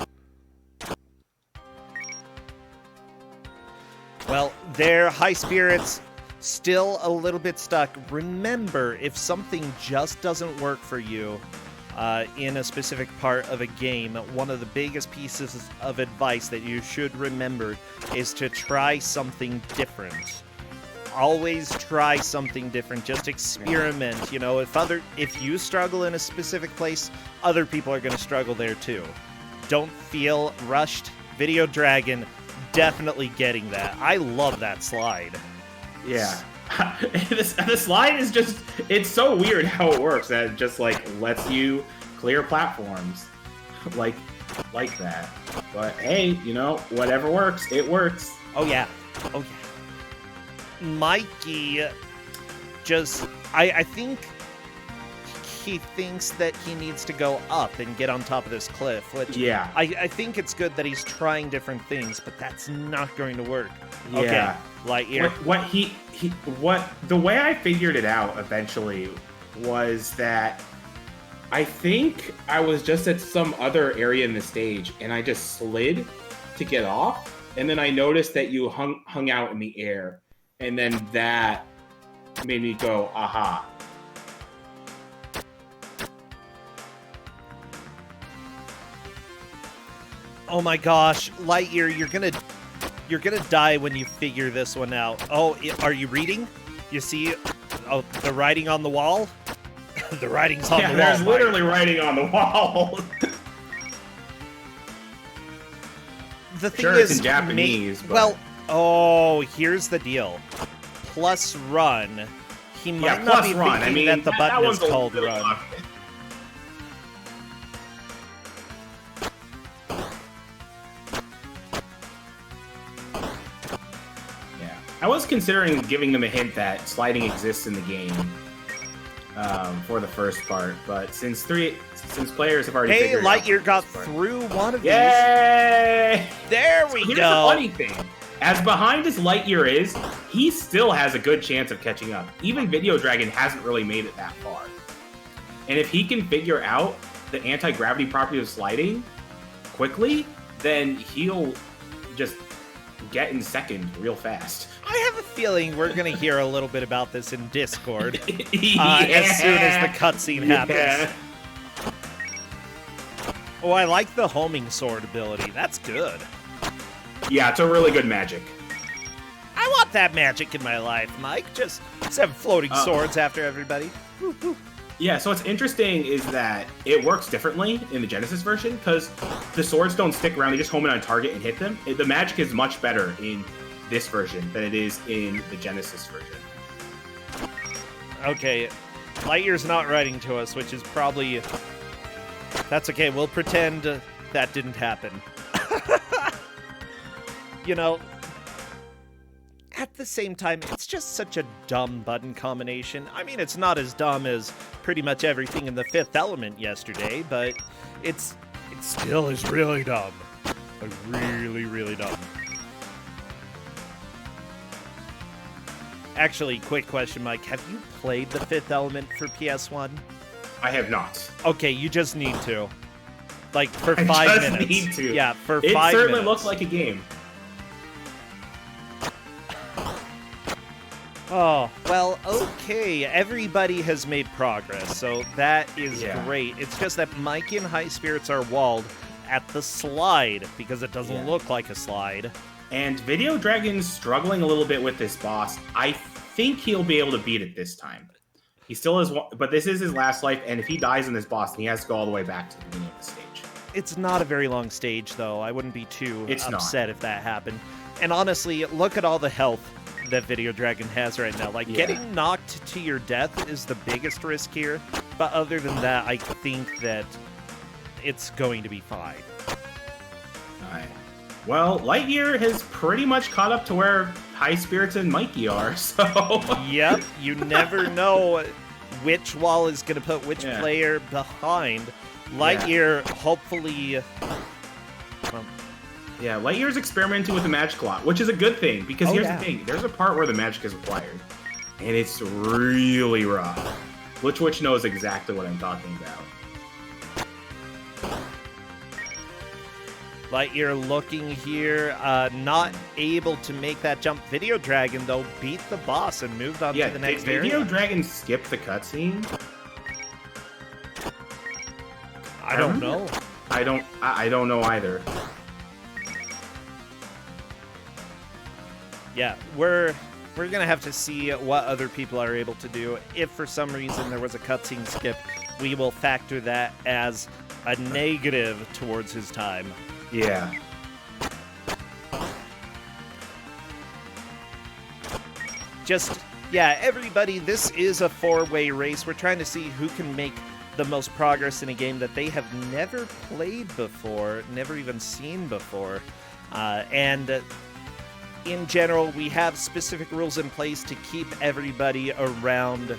S1: Well, their high spirits still a little bit stuck. Remember, if something just doesn't work for you in a specific part of a game, one of the biggest pieces of advice that you should remember is to try something different. Always try something different. Just experiment. You know, if you struggle in a specific place, other people are going to struggle there too. Don't feel rushed. Video Dragon definitely getting that. I love that slide.
S2: Yeah. The slide is just, it's so weird how it works that it just like lets you clear platforms like that. But hey, you know, whatever works, it works.
S1: Oh yeah. Mikey just, I think he thinks that he needs to go up and get on top of this cliff, which I think it's good that he's trying different things, but that's not going to work.
S2: Yeah.
S1: Okay, Lightyear.
S2: What the way I figured it out eventually was that I think I was just at some other area in the stage and I just slid to get off, and then I noticed that you hung out in the air, and then that made me go, aha.
S1: Oh my gosh, Lightyear, you're gonna die when you figure this one out. Oh, are you reading? You see, the writing on the wall? The writing's on the wall.
S2: Yeah, there's literally writing on the wall.
S1: The thing
S2: sure,
S1: is,
S2: it's in Japanese. But...
S1: Well, here's the deal. Plus run. He might not be thinking that the button is called run.
S2: I was considering giving them a hint that sliding exists in the game for the first part, but since players have already figured out...
S1: Hey, Lightyear got through one of these.
S2: Yay!
S1: There we go!
S2: Here's the funny thing. As behind as Lightyear is, he still has a good chance of catching up. Even Video Dragon hasn't really made it that far. And if he can figure out the anti-gravity property of sliding quickly, then he'll just get in second real fast.
S1: I have a feeling we're going to hear a little bit about this in Discord
S2: Yeah.
S1: as soon as the cutscene happens. Oh, I like the homing sword ability. That's good.
S2: Yeah, it's a really good magic.
S1: I want that magic in my life, Mike. Just have floating swords after everybody.
S2: Yeah, so what's interesting is that it works differently in the Genesis version because the swords don't stick around; they just home in on target and hit them. The magic is much better in this version than it is in the Genesis version.
S1: Okay, Lightyear's not writing to us, which is probably... That's okay, we'll pretend that didn't happen. You know, at the same time, it's just such a dumb button combination. I mean, it's not as dumb as pretty much everything in the Fifth Element yesterday, but it still is really dumb. Like, really, really dumb. Actually, quick question, Mike. Have you played the Fifth Element for PS1?
S2: I have not.
S1: Okay, you just need to. Like, for
S2: I
S1: 5
S2: just
S1: minutes.
S2: need to.
S1: Yeah, for 5
S2: It
S1: minutes.
S2: certainly looks like a game.
S1: Oh, well, okay. Everybody has made progress, so that is great. It's just that Mike and High Spirits are walled at the slide, because it doesn't look like a slide.
S2: And Video Dragon's struggling a little bit with this boss. I think he'll be able to beat it this time. He still is, but this is his last life, and if he dies in this boss, then he has to go all the way back to the beginning of the stage.
S1: It's not a very long stage, though. I wouldn't be too
S2: It's
S1: upset if that happened. And honestly, look at all the health that Video Dragon has right now. Like, getting knocked to your death is the biggest risk here, but other than that, I think that it's going to be fine.
S2: Alright. Well, Lightyear has pretty much caught up to where High Spirits and Mikey are, so...
S1: Yep, you never know which wall is going to put which player behind. Lightyear, hopefully... Well,
S2: yeah, Lightyear's experimenting with the magic a lot, which is a good thing, because here's the thing. There's a part where the magic is acquired, and it's really rough. Glitch knows exactly what I'm talking about.
S1: Lightyear looking here, not able to make that jump. Video Dragon, though, beat the boss and moved on to the next
S2: did Video
S1: area.
S2: Dragon skip the cutscene?
S1: I don't know.
S2: I don't know either.
S1: Yeah, we're gonna have to see what other people are able to do. If for some reason there was a cutscene skip, we will factor that as a negative towards his time.
S2: Yeah.
S1: Everybody, this is a 4-way race. We're trying to see who can make the most progress in a game that they have never played before, never even seen before. And in general, we have specific rules in place to keep everybody around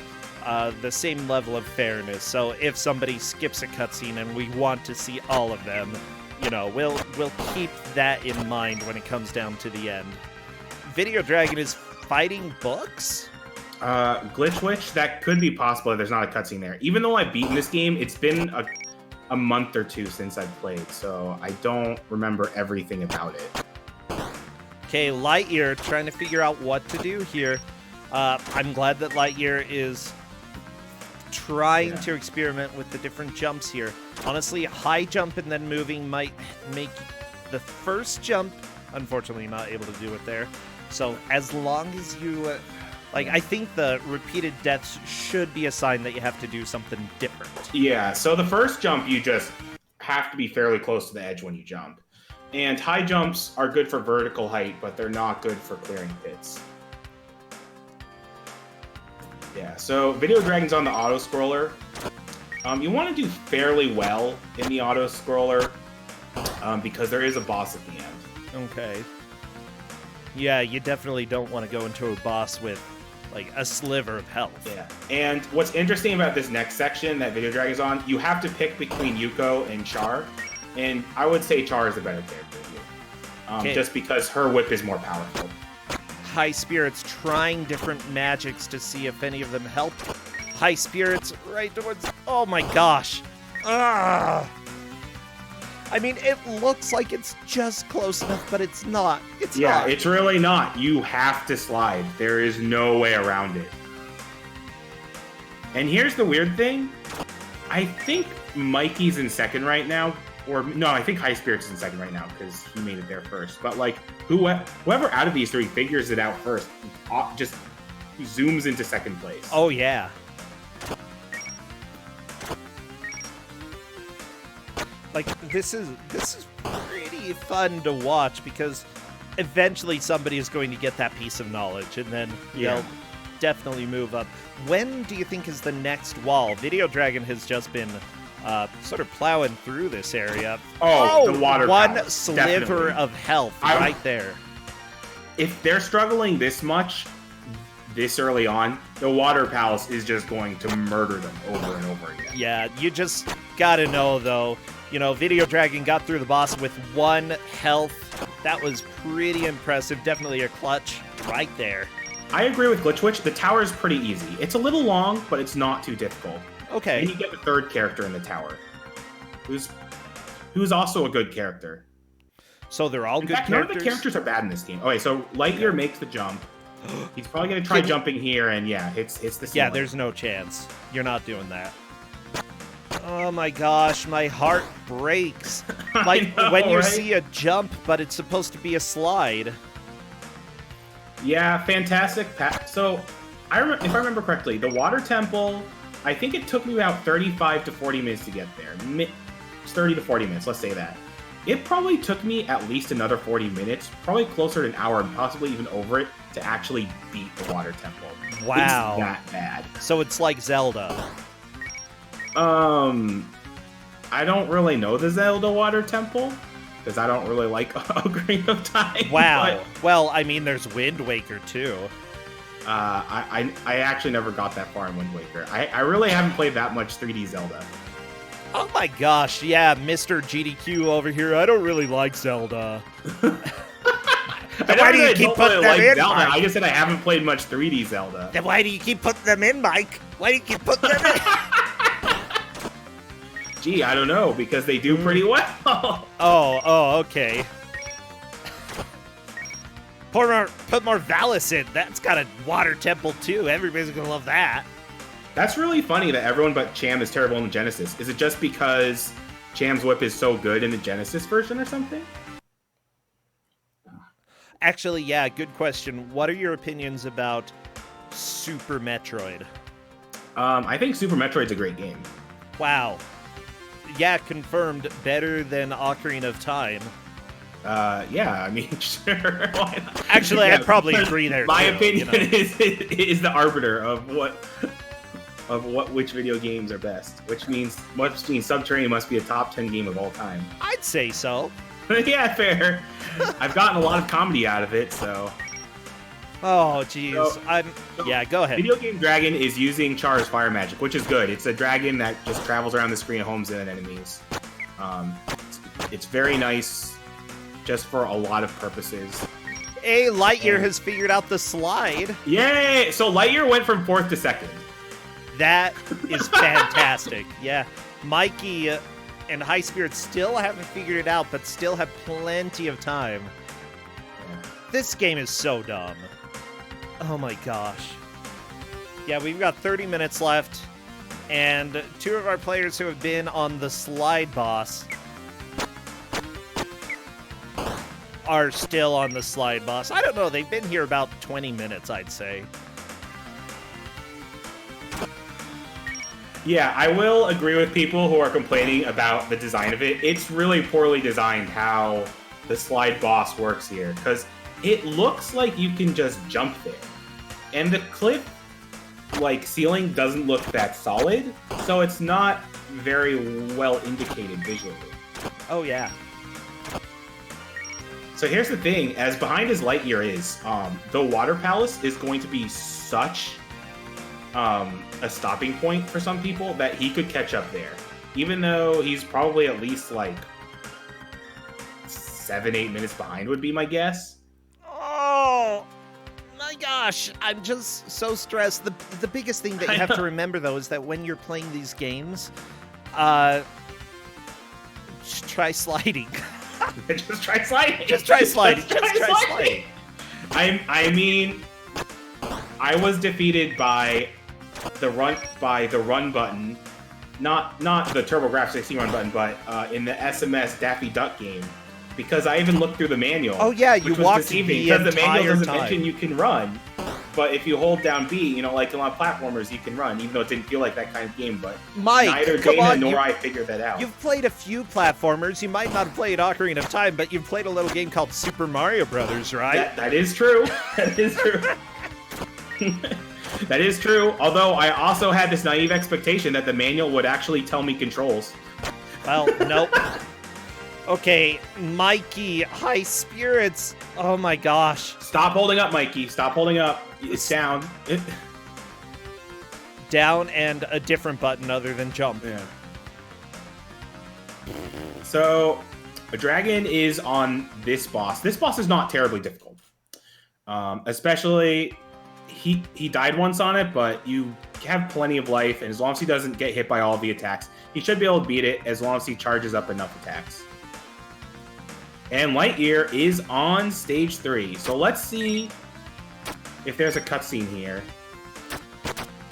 S1: the same level of fairness. So if somebody skips a cutscene and we want to see all of them, you know, we'll keep that in mind when it comes down to the end. Video Dragon is fighting books?
S2: Glitch, that could be possible if there's not a cutscene there. Even though I've beaten this game, it's been a month or two since I've played, so I don't remember everything about it.
S1: Okay, Lightyear trying to figure out what to do here. I'm glad that Lightyear is trying to experiment with the different jumps here. Honestly, high jump and then moving might make the first jump, unfortunately, not able to do it there. So as long as you, I think the repeated deaths should be a sign that you have to do something different.
S2: Yeah, so the first jump, you just have to be fairly close to the edge when you jump. And high jumps are good for vertical height, but they're not good for clearing pits. Yeah, so Video Dragon's on the auto-scroller. You want to do fairly well in the auto-scroller because there is a boss at the end.
S1: Okay. Yeah, you definitely don't want to go into a boss with, like, a sliver of health.
S2: Yeah, and what's interesting about this next section that Video Dragon's on, you have to pick between Yuko and Char, and I would say Char is the better character here, just because her whip is more powerful.
S1: High Spirits trying different magics to see if any of them help. High Spirits right towards... Oh my gosh! Ah! I mean, it looks like it's just close enough, but it's not. It's
S2: Yeah,
S1: not.
S2: it's really not. You have to slide. There is no way around it. And here's the weird thing. I think Mikey's in second right now. Or, no, I think High Spirits is in second right now because he made it there first. But, like, whoever out of these three figures it out first just zooms into second place.
S1: Oh, yeah. Like, this is pretty fun to watch because eventually somebody is going to get that piece of knowledge and then they'll definitely move up. When do you think is the next wall? Video Dragon has just been sort of plowing through this area.
S2: Oh, the water
S1: one
S2: palace,
S1: sliver
S2: definitely.
S1: of health right there.
S2: If they're struggling this much, this early on, the water palace is just going to murder them over and over again.
S1: Yeah, you just gotta know, though, you know, Video Dragon got through the boss with 1 health. That was pretty impressive. Definitely a clutch right there.
S2: I agree with Glitchwitch. The tower is pretty easy. It's a little long, but it's not too difficult.
S1: Okay.
S2: And you get the third character in the tower, who's also a good character.
S1: So they're all
S2: in
S1: good
S2: fact,
S1: characters?
S2: None of the characters are bad in this game. Okay, so Lightyear makes the jump. He's probably going to try jumping here, and yeah, hits the ceiling.
S1: Yeah, there's no chance. You're not doing that. Oh my gosh, my heart breaks. Like,
S2: know,
S1: when you
S2: right?
S1: see a jump, but it's supposed to be a slide.
S2: Yeah, fantastic. So, if I remember correctly, the Water Temple, I think it took me about 35 to 40 minutes to get there. 30 to 40 minutes, let's say that. It probably took me at least another 40 minutes, probably closer to an hour and possibly even over it, to actually beat the Water Temple.
S1: Wow.
S2: It's that bad.
S1: So it's like Zelda.
S2: I don't really know the Zelda Water Temple, because I don't really like Ocarina of Time.
S1: Wow.
S2: But,
S1: Well, I mean, there's Wind Waker, too.
S2: I actually never got that far in Wind Waker. I really haven't played that much 3D Zelda.
S1: Oh my gosh, yeah, Mr. GDQ over here. I don't really like Zelda.
S2: Why
S1: why do you keep putting them in,
S2: Zelda.
S1: Mike?
S2: I just said I haven't played much 3D Zelda.
S1: Then why do you keep putting them in, Mike? Why do you keep putting them in?
S2: Gee, I don't know, because they do pretty well.
S1: Oh, okay. Put more Valis in. That's got a water temple, too. Everybody's gonna love that.
S2: That's really funny that everyone but Cham is terrible in the Genesis. Is it just because Cham's whip is so good in the Genesis version or something?
S1: Actually, yeah, good question. What are your opinions about Super Metroid?
S2: I think Super Metroid's a great game.
S1: Wow. Yeah, confirmed. Better than Ocarina of Time.
S2: Yeah, I mean, sure. Why not?
S1: Actually,
S2: Yeah,
S1: I'd probably agree there,
S2: My
S1: too,
S2: opinion
S1: you know.
S2: is the arbiter of which video games are best. Which means Subterranean must be a top 10 game of all time.
S1: I'd say so.
S2: Yeah, fair. I've gotten a lot of comedy out of it, so.
S1: Oh, jeez. Yeah, go ahead.
S2: Video Game Dragon is using Char's fire magic, which is good. It's a dragon that just travels around the screen and homes in at enemies. It's very nice, just for a lot of purposes.
S1: Hey, Lightyear has figured out the slide.
S2: Yay! So Lightyear went from 4th to 2nd.
S1: That is fantastic. Yeah. Mikey and High Spirit still haven't figured it out, but still have plenty of time. This game is so dumb. Oh my gosh. Yeah, we've got 30 minutes left, and 2 of our players who have been on the slide boss are still on the slide boss. I don't know, they've been here about 20 minutes, I'd say.
S2: Yeah, I will agree with people who are complaining about the design of it. It's really poorly designed how the slide boss works here, because it looks like you can just jump there. And the cliff, ceiling doesn't look that solid, so it's not very well indicated visually.
S1: Oh, yeah.
S2: So here's the thing, as behind as Lightyear is, the Water Palace is going to be such a stopping point for some people that he could catch up there. Even though he's probably at least 7-8 minutes behind would be my guess.
S1: Oh my gosh, I'm just so stressed. The biggest thing that you have to remember, though, is that when you're playing these games, Just try sliding.
S2: Just try sliding.
S1: Just try sliding. Just try sliding.
S2: I mean, I was defeated by the run button, not the TurboGrafx-16 run button, but in the SMS Daffy Duck game, because I even looked through the manual.
S1: Oh yeah, you walked the
S2: because the manual doesn't
S1: time.
S2: mention you can run, but if you hold down B, like a lot of platformers, you can run, even though it didn't feel like that kind of game. But
S1: Mike,
S2: neither Dana nor I figured that out.
S1: You've played a few platformers. You might not have played Ocarina of Time, but you've played a little game called Super Mario Brothers, right?
S2: That is true. That is true. That is true. Although I also had this naive expectation that the manual would actually tell me controls.
S1: Well, nope. Okay, Mikey, high spirits. Oh my gosh.
S2: Stop holding up, Mikey. Stop holding up. It's down.
S1: Down and a different button other than jump.
S2: Yeah. So, a dragon is on this boss. This boss is not terribly difficult. Especially, he died once on it, but you have plenty of life, and as long as he doesn't get hit by all the attacks, he should be able to beat it as long as he charges up enough attacks. And Lightyear is on stage 3. So let's see if there's a cutscene here.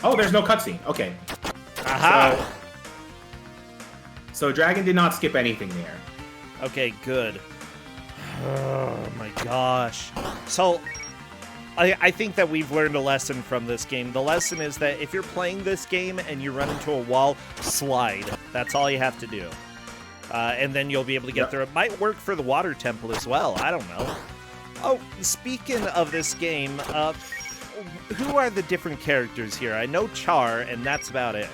S2: Oh, there's no cutscene. Okay.
S1: Aha!
S2: So Dragon did not skip anything there.
S1: Okay, good. Oh my gosh. So, I think that we've learned a lesson from this game. The lesson is that if you're playing this game and you run into a wall, slide. That's all you have to do. And then you'll be able to get through. It might work for the water temple as well. I don't know. Oh, speaking of this game, who are the different characters here? I know Char, and that's about it.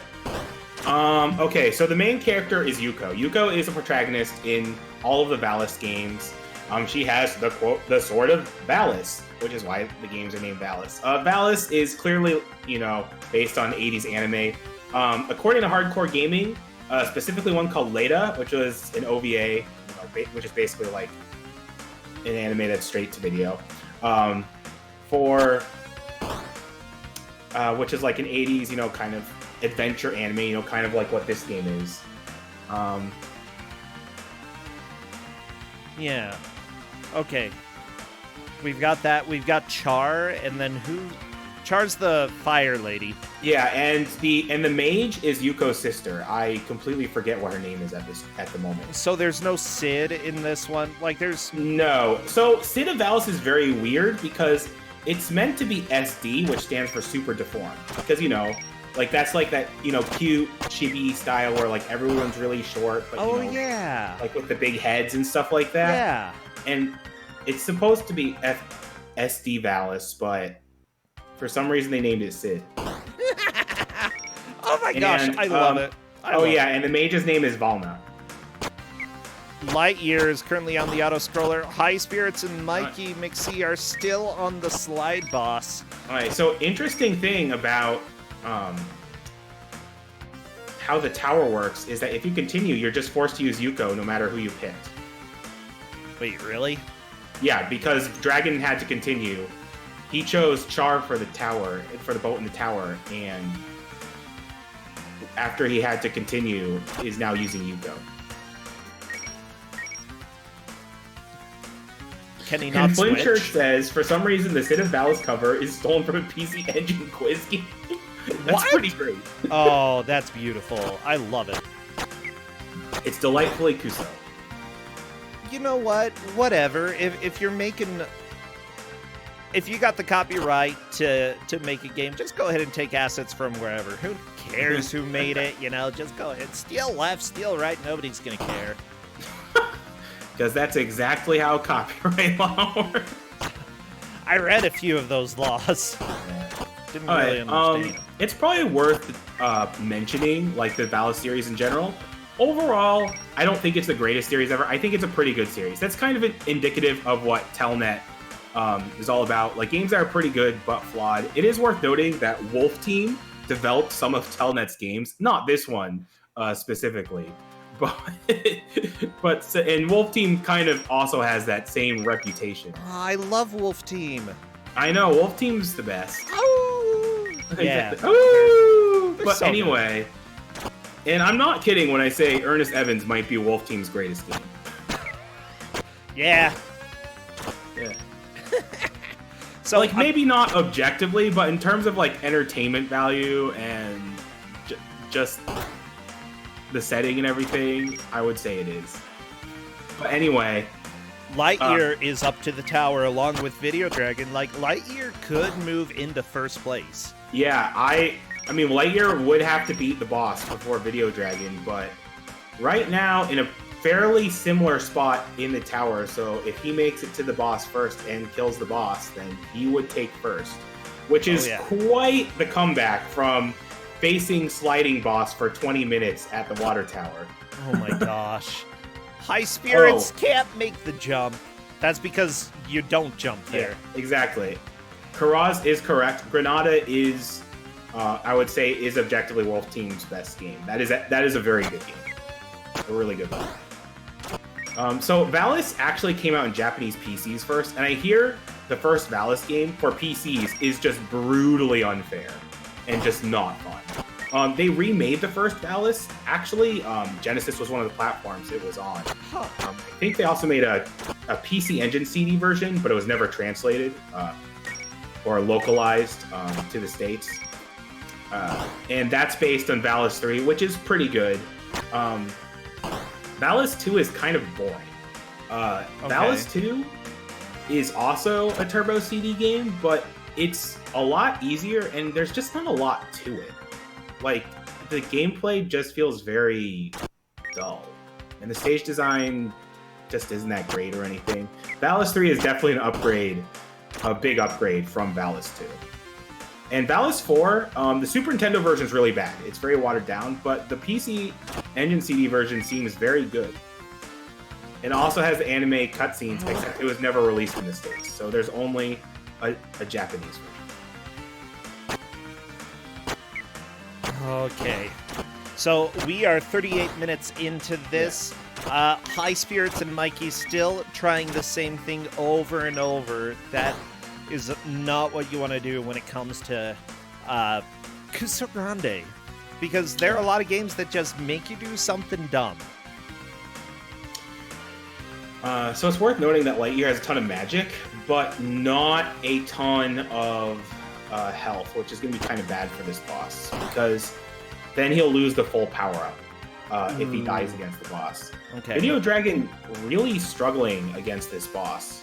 S2: Okay, so the main character is Yuko. Yuko is a protagonist in all of the Valis games. She has the Sword of Valis, which is why the games are named Valis. Valis is clearly, based on 80s anime. According to Hardcore Gaming, specifically one called Leda, which was an OVA, which is basically like an anime that's straight to video, which is like an 80s, kind of adventure anime, kind of like what this game is.
S1: Yeah. Okay. We've got that. We've got Char, and then who? Char's the fire lady.
S2: Yeah, and the mage is Yuko's sister. I completely forget what her name is at the moment.
S1: So there's no Sid in this one? Like there's
S2: no. So Sid of Valis is very weird because it's meant to be SD, which stands for super deformed. Because that's like that, cute chibi style where like everyone's really short, but
S1: yeah,
S2: like with the big heads and stuff like that.
S1: Yeah.
S2: And it's supposed to be SD Valis, but for some reason they named it Sid.
S1: Oh my gosh, I love it.
S2: And the mage's name is Valna.
S1: Lightyear is currently on the auto-scroller. High Spirits and Mikey McSee are still on the slide boss.
S2: Alright, so interesting thing about how the tower works is that if you continue, you're just forced to use Yuko no matter who you picked.
S1: Wait, really?
S2: Yeah, because Dragon had to continue. He chose Char for the tower, for the boat in the tower, and after he had to continue, is now using Yuko.
S1: Can he not
S2: and Flynn
S1: switch?
S2: Church says, for some reason, the Sid of Valis cover is stolen from a PC Engine quiz game. That's pretty great.
S1: Oh, that's beautiful. I love it.
S2: It's delightfully Kuso.
S1: You know what? Whatever. If you're making... If you got the copyright to make a game, just go ahead and take assets from wherever. Who cares who made it? Just go ahead. Steal left, steal right. Nobody's going to care.
S2: Because that's exactly how copyright law works.
S1: I read a few of those laws. Didn't really understand.
S2: It's probably worth mentioning, like, the Valis series in general. Overall, I don't think it's the greatest series ever. I think it's a pretty good series. That's kind of indicative of what Telnet is all about. Like, games that are pretty good but flawed. It is worth noting that Wolf Team developed some of Telnet's games. Not this one specifically. And Wolf Team kind of also has that same reputation.
S1: Oh, I love Wolf Team.
S2: I know, Wolf Team's the best.
S1: Oh! Yeah.
S2: Ooh! But
S1: so
S2: anyway, And I'm not kidding when I say Ernest Evans might be Wolf Team's greatest game.
S1: Yeah.
S2: Yeah.
S1: So
S2: like, maybe not objectively, but in terms of like entertainment value and just the setting and everything, I would say it is. But anyway,
S1: Lightyear is up to the tower along with Video Dragon. Like, Lightyear could move into first place.
S2: Yeah, I mean, Lightyear would have to beat the boss before Video Dragon, but right now in a fairly similar spot in the tower, so if he makes it to the boss first and kills the boss, then he would take first, which is quite the comeback from facing sliding boss for 20 minutes at the water tower.
S1: Oh my gosh. High spirits can't make the jump. That's because you don't jump there.
S2: Yeah, exactly. Karaz is correct. Granada is, I would say, is objectively Wolf Team's best game. That is a very good game. A really good one. So Valis actually came out in Japanese PCs first, and I hear the first Valis game for PCs is just brutally unfair and just not fun. They remade the first Valis. Actually, Genesis was one of the platforms it was on. I think they also made a PC Engine CD version, but it was never translated or localized to the States. And that's based on Valis 3, which is pretty good. Valis 2 is kind of boring. Valis 2 is also a Turbo CD game, but it's a lot easier, and there's just not a lot to it. Like, the gameplay just feels very dull, and the stage design just isn't that great or anything. Valis 3 is definitely an upgrade, a big upgrade from Valis 2. And Valis 4, the Super Nintendo version is really bad. It's very watered down, but the PC Engine CD version seems very good. It also has the anime cutscenes, except it was never released in the States, so there's only a Japanese version.
S1: Okay. So we are 38 minutes into this. High Spirits and Mikey still trying the same thing over and over. That is not what you want to do when it comes to Ku5ogrande, because there are a lot of games that just make you do something dumb.
S2: So it's worth noting that Lightyear has a ton of magic, but not a ton of health, which is going to be kind of bad for this boss, because then he'll lose the full power-up if he dies against the boss.
S1: Okay.
S2: Video Dragon really struggling against this boss.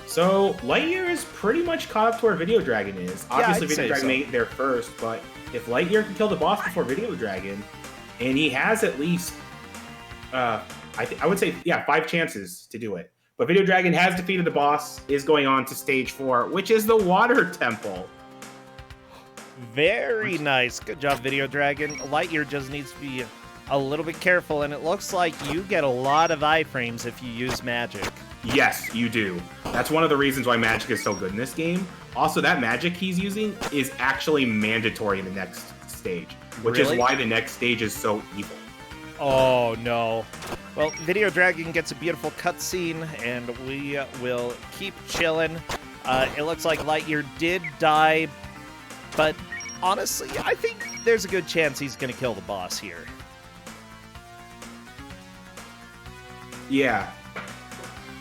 S2: So, Lightyear is pretty much caught up to where Video Dragon is. Obviously, Video Dragon made it there first, but if Lightyear can kill the boss before Video Dragon, and he has at least, I would say, 5 chances to do it. But Video Dragon has defeated the boss, is going on to stage 4, which is the Water Temple.
S1: Very nice. Good job, Video Dragon. Lightyear just needs to be a little bit careful, and it looks like you get a lot of iframes if you use magic.
S2: Yes, you do. That's one of the reasons why magic is so good in this game. Also, that magic he's using is actually mandatory in the next stage, which is why the next stage is so evil.
S1: Oh, no. Well, Video Dragon gets a beautiful cutscene, and we will keep chilling. It looks like Lightyear did die, but honestly, I think there's a good chance he's going to kill the boss here.
S2: Yeah.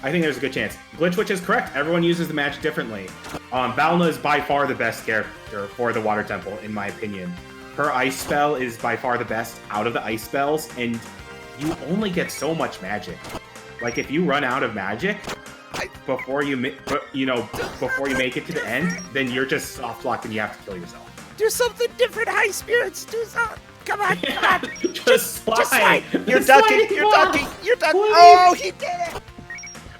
S2: I think there's a good chance. Glitchwitch is correct. Everyone uses the magic differently. Balna is by far the best character for the Water Temple, in my opinion. Her ice spell is by far the best out of the ice spells, and you only get so much magic. Like, if you run out of magic before you make it to the end, then you're just soft locked and you have to kill yourself.
S1: Do something different, High Spirits. Do something. Come on, come on.
S2: Just slide.
S1: You're ducking. You're ducking. You're ducking. Oh, he did it.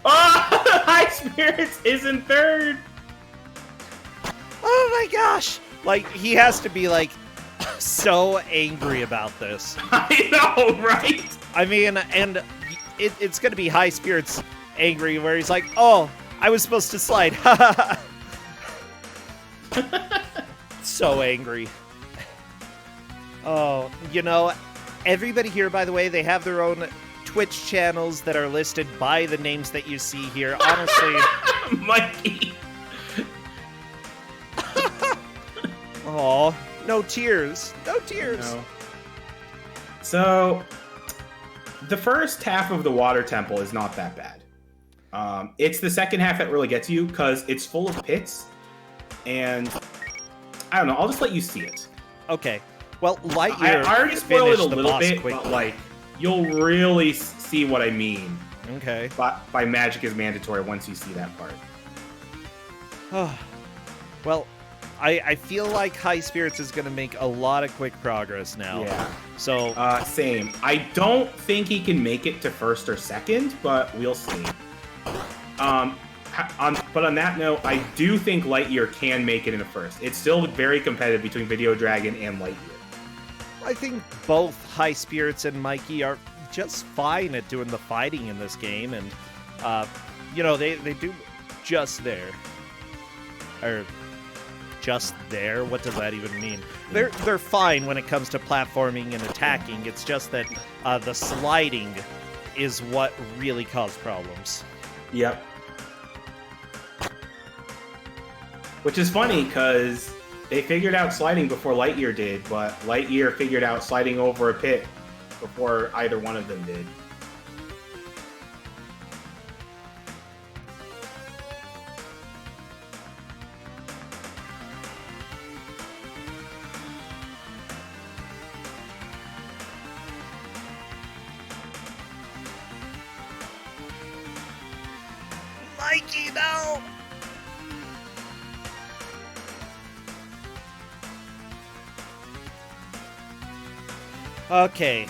S2: Oh, High Spirits is in third.
S1: Oh my gosh. Like, he has to be, like, so angry about this.
S2: I know, right?
S1: I mean, and it's going to be High Spirits angry where he's like, oh, I was supposed to slide. So angry. Oh, everybody here, by the way, they have their own Twitch channels that are listed by the names that you see here. Honestly,
S2: Mikey.
S1: aw, no tears. No tears.
S2: No. So, the first half of the water temple is not that bad. It's the second half that really gets you, because it's full of pits, and I don't know, I'll just let you see it.
S1: Okay. Well, Lightyear
S2: I already spoiled it a
S1: finished the
S2: little
S1: boss
S2: bit,
S1: quickly.
S2: but, like, you'll really see what I mean
S1: Okay.
S2: by magic is mandatory once you see that part.
S1: Well, I feel like High Spirits is going to make a lot of quick progress now.
S2: Yeah.
S1: So,
S2: Same. I don't think he can make it to first or second, but we'll see. But on that note, I do think Lightyear can make it into first. It's still very competitive between Video Dragon and Lightyear.
S1: I think both High Spirits and Mikey are just fine at doing the fighting in this game, and, they do just there. Or just there? What does that even mean? They're fine when it comes to platforming and attacking. It's just that the sliding is what really caused problems.
S2: Yep. Which is funny, because they figured out sliding before Lightyear did, but Lightyear figured out sliding over a pit before either one of them did.
S1: Mikey, no! Okay.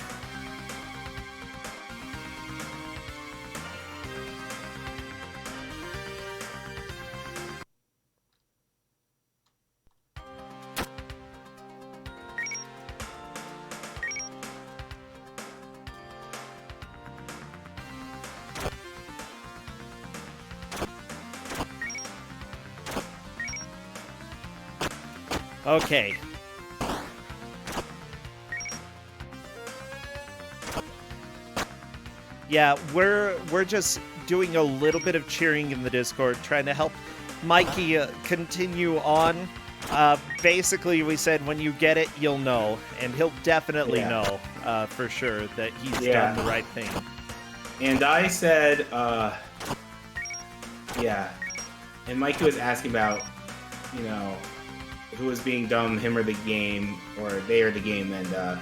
S1: Okay. Yeah, we're just doing a little bit of cheering in the Discord, trying to help Mikey continue on. Basically, we said when you get it, you'll know, and he'll definitely know for sure that he's done the right thing.
S2: And I said, and Mikey was asking about, who was being dumb, him or the game, or they or the game, and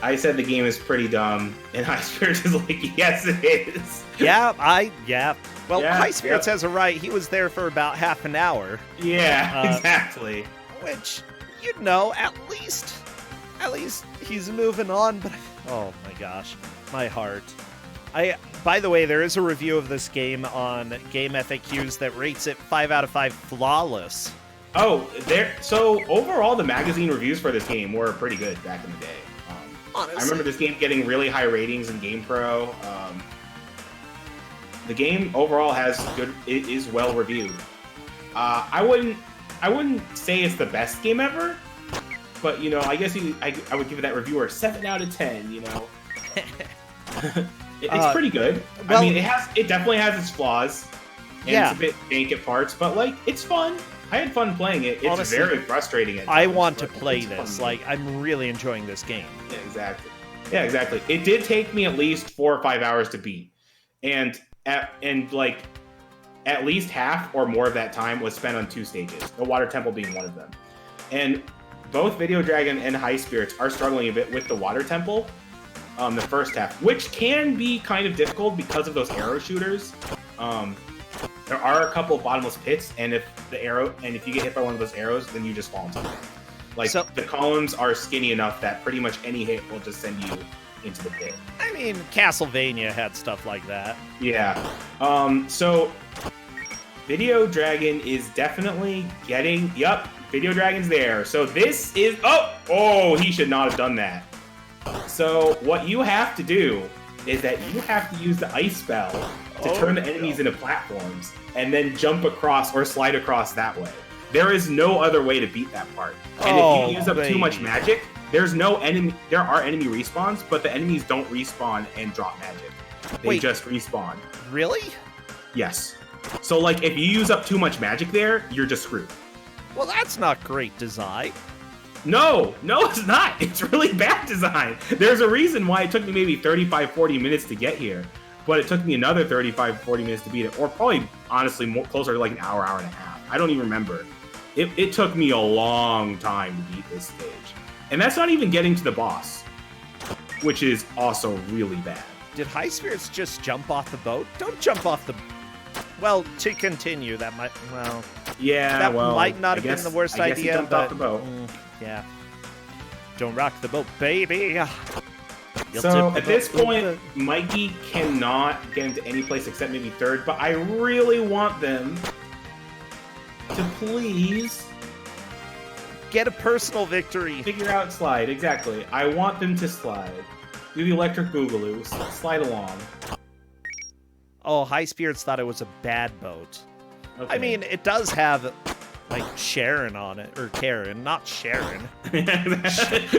S2: I said the game is pretty dumb, and High Spirits is like, yes, it is.
S1: Well, High Spirits has a right. He was there for about half an hour.
S2: Yeah, exactly.
S1: Which, at least he's moving on, but oh my gosh, my heart. By the way, there is a review of this game on Game FAQs that rates it 5 out of 5 flawless.
S2: Oh, so overall, the magazine reviews for this game were pretty good back in the day.
S1: Honestly.
S2: I remember this game getting really high ratings in GamePro. The game overall it is well reviewed. I wouldn't say it's the best game ever, but I guess I would give that reviewer a 7 out of 10. It's pretty good.
S1: Well,
S2: I mean, it definitely has its flaws, and it's a bit jank at parts, but it's fun. I had fun playing it. It's
S1: honestly,
S2: very frustrating at times.
S1: I want to play this. I'm really enjoying this game.
S2: Yeah, exactly. It did take me at least 4 or 5 hours to beat, and at least half or more of that time was spent on 2 stages. The Water Temple being one of them, and both Video Dragon and High Spirits are struggling a bit with the Water Temple, the first half, which can be kind of difficult because of those arrow shooters. There are a couple of bottomless pits, and if you get hit by one of those arrows, then you just fall into the pit. The columns are skinny enough that pretty much any hit will just send you into the pit.
S1: I mean, Castlevania had stuff like that.
S2: Yeah. So Video Dragon is definitely getting... Yup, Video Dragon's there. So this is... Oh, he should not have done that. So what you have to do is that you have to use the ice spell to turn the enemies into platforms, and then jump across or slide across that way. There is no other way to beat that part. And if you use up too much magic, there's no enemy. There are enemy respawns, but the enemies don't respawn and drop magic. They
S1: Wait.
S2: just respawn.
S1: Really?
S2: Yes. So like if you use up too much magic there, you're just screwed.
S1: Well, that's not great design.
S2: No, it's not. It's really bad design. There's a reason why it took me maybe 35, 40 minutes to get here, but it took me another 35, 40 minutes to beat it, or probably honestly more closer to like an hour, hour and a half. I don't even remember. It took me a long time to beat this stage. And that's not even getting to the boss, which is also really bad.
S1: Did High Spirits just jump off the boat? Don't jump off the... Well, to continue, that might... Well...
S2: Yeah,
S1: that
S2: well,
S1: might not have been the worst
S2: I guess he
S1: idea,
S2: jumped
S1: but...
S2: off the boat.
S1: Yeah. Don't rock the boat, baby! You'll
S2: So,
S1: tip
S2: at
S1: the
S2: this
S1: boat.
S2: point, Mikey cannot get into any place except maybe third, but I really want them to please
S1: Get a personal victory.
S2: figure out slide. Exactly. I want them to slide. Do the electric boogaloo. Slide along.
S1: Oh, High Spirits thought it was a bad boat.
S2: Okay.
S1: I mean, it does have, like, Sharon on it. Or Karen, not Sharon.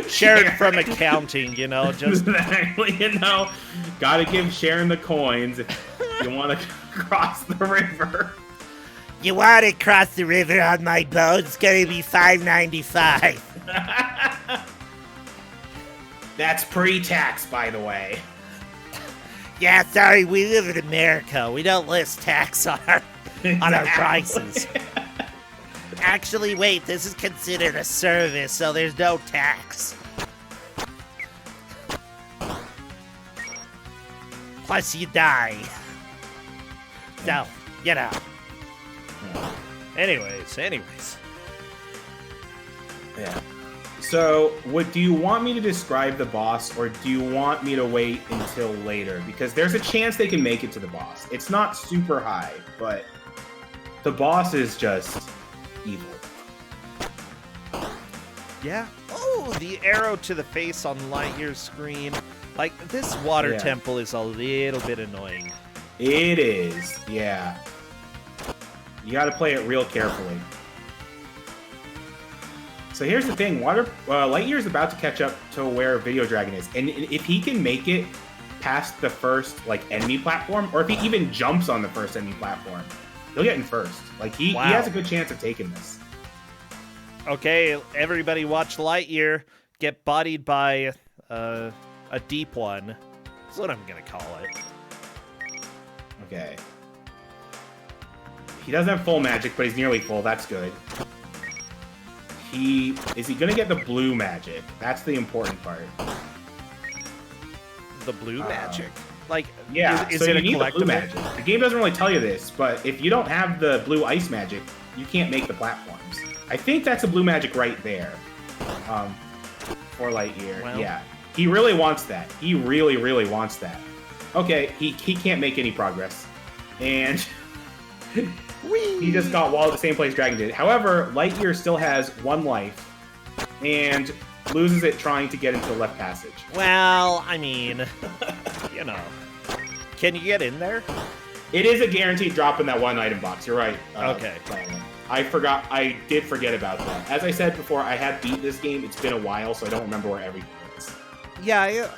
S1: Sharon from accounting, you know, just...
S2: Exactly, you know, gotta give Sharon the coins if you want to cross the river.
S1: You want to cross the river on my boat? It's gonna be $5.95.
S2: That's pre-tax, by the way.
S1: Yeah, sorry, we live in America. We don't list tax on our prices. Actually, wait, this is considered a service, so there's no tax. Plus, you die. So, you know. Anyways.
S2: Yeah. So, do you want me to describe the boss, or do you want me to wait until later? Because there's a chance they can make it to the boss. It's not super high, but the boss is just evil.
S1: Yeah. Oh, the arrow to the face on Lightyear's screen. Like, this water temple is a little bit annoying.
S2: It is, yeah. You gotta play it real carefully. So here's the thing, Lightyear is about to catch up to where Video Dragon is, and if he can make it past the first enemy platform, or if he even jumps on the first enemy platform, he'll get in first. He has a good chance of taking this.
S1: Okay, everybody watch Lightyear get bodied by a deep one. That's what I'm gonna call it.
S2: Okay. He doesn't have full magic, but he's nearly full. That's good. Is he gonna get the blue magic? That's the important part.
S1: The blue magic?
S2: Yeah,
S1: is
S2: so
S1: it
S2: you
S1: a
S2: need the blue
S1: collectible?
S2: magic. The game doesn't really tell you this, but if you don't have the blue ice magic, you can't make the platforms. I think that's a blue magic right there. For Lightyear.
S1: Well.
S2: Yeah. He really wants that. He really, really wants that. Okay, he can't make any progress. And he just got walled at the same place Dragon did. However, Lightyear still has 1 life and loses it trying to get into the left passage.
S1: Well, I mean, you know. Can you get in there?
S2: It is a guaranteed drop in that 1 item box. You're right.
S1: Okay.
S2: I did forget about that. As I said before, I have beat this game. It's been a while, so I don't remember where everything is.
S1: Yeah,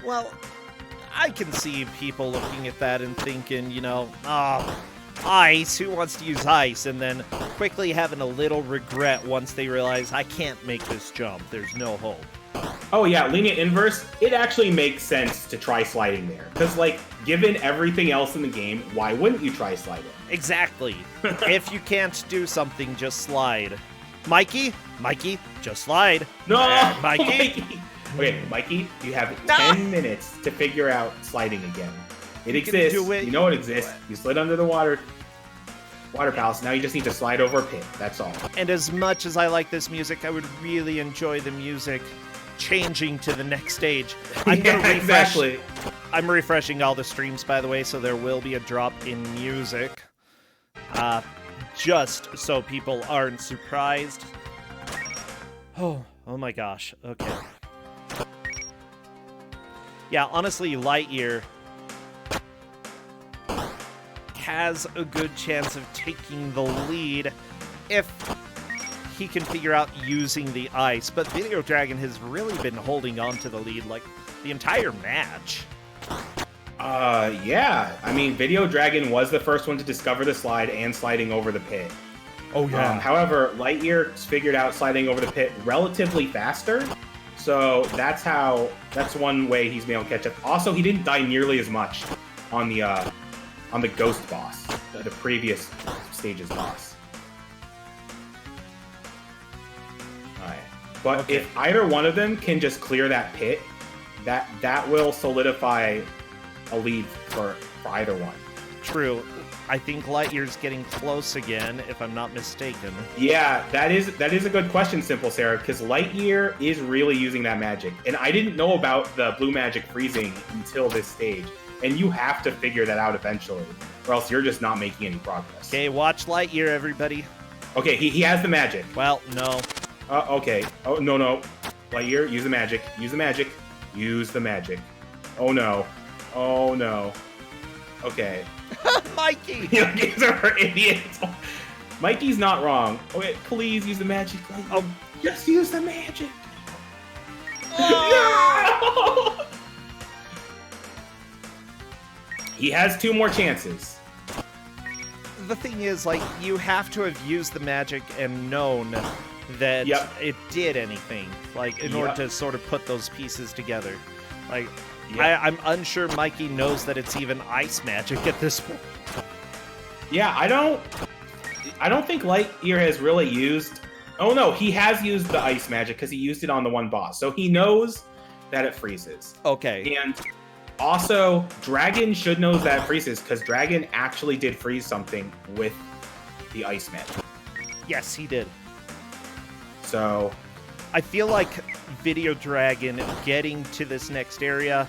S1: well, I can see people looking at that and thinking, you know, ice, who wants to use ice? And then quickly having a little regret once they realize, I can't make this jump. There's no hope.
S2: Oh yeah, lenient inverse, it actually makes sense to try sliding there. Because, given everything else in the game, why wouldn't you try sliding?
S1: Exactly. If you can't do something, just slide. Mikey, just slide.
S2: No!
S1: Mikey.
S2: Okay, Mikey, you have 10 minutes to figure out sliding again. It exists.
S1: do it.
S2: You know it exists. You slid under the water palace. Now you just need to slide over a pit. That's all.
S1: And as much as I like this music, I would really enjoy the music changing to the next stage. I'm gonna refresh.
S2: Exactly.
S1: I'm refreshing all the streams, by the way, so there will be a drop in music. Just so people aren't surprised. Oh my gosh. Okay. Yeah, honestly, Lightyear has a good chance of taking the lead if he can figure out using the ice, but Video Dragon has really been holding on to the lead like the entire match.
S2: Yeah. I mean, Video Dragon was the first one to discover the slide and sliding over the pit.
S1: Oh, yeah.
S2: However, Lightyear figured out sliding over the pit relatively faster, so that's one way he's been able to catch up. Also, he didn't die nearly as much on the Ghost boss, the previous stage's boss. Alright. But
S1: Okay.
S2: if either one of them can just clear that pit, that will solidify a lead for either one.
S1: True. I think Lightyear's getting close again, if I'm not mistaken.
S2: Yeah, that is a good question, Simple Sarah, because Lightyear is really using that magic. And I didn't know about the blue magic freezing until this stage. And you have to figure that out eventually, or else you're just not making any progress.
S1: Okay, watch Lightyear, everybody.
S2: Okay, he has the magic.
S1: Well, no.
S2: Okay. Oh, no. Lightyear, use the magic. Use the magic. Use the magic. Oh, no. Oh, no. Okay.
S1: Mikey!
S2: These are idiots. Mikey's not wrong. Okay, please use the magic. Lightyear. Just use the magic. No! He has 2 more chances.
S1: The thing is, like, you have to have used the magic and known that it did anything, like, in order to sort of put those pieces together. Like, I'm unsure Mikey knows that it's even ice magic at this point.
S2: Yeah, I don't think Lightyear has really used... Oh no, he has used the ice magic because he used it on the one boss. So he knows that it freezes.
S1: Okay.
S2: And also, Dragon should know that it freezes because Dragon actually did freeze something with the ice magic.
S1: Yes, he did.
S2: So...
S1: I feel like Video Dragon getting to this next area,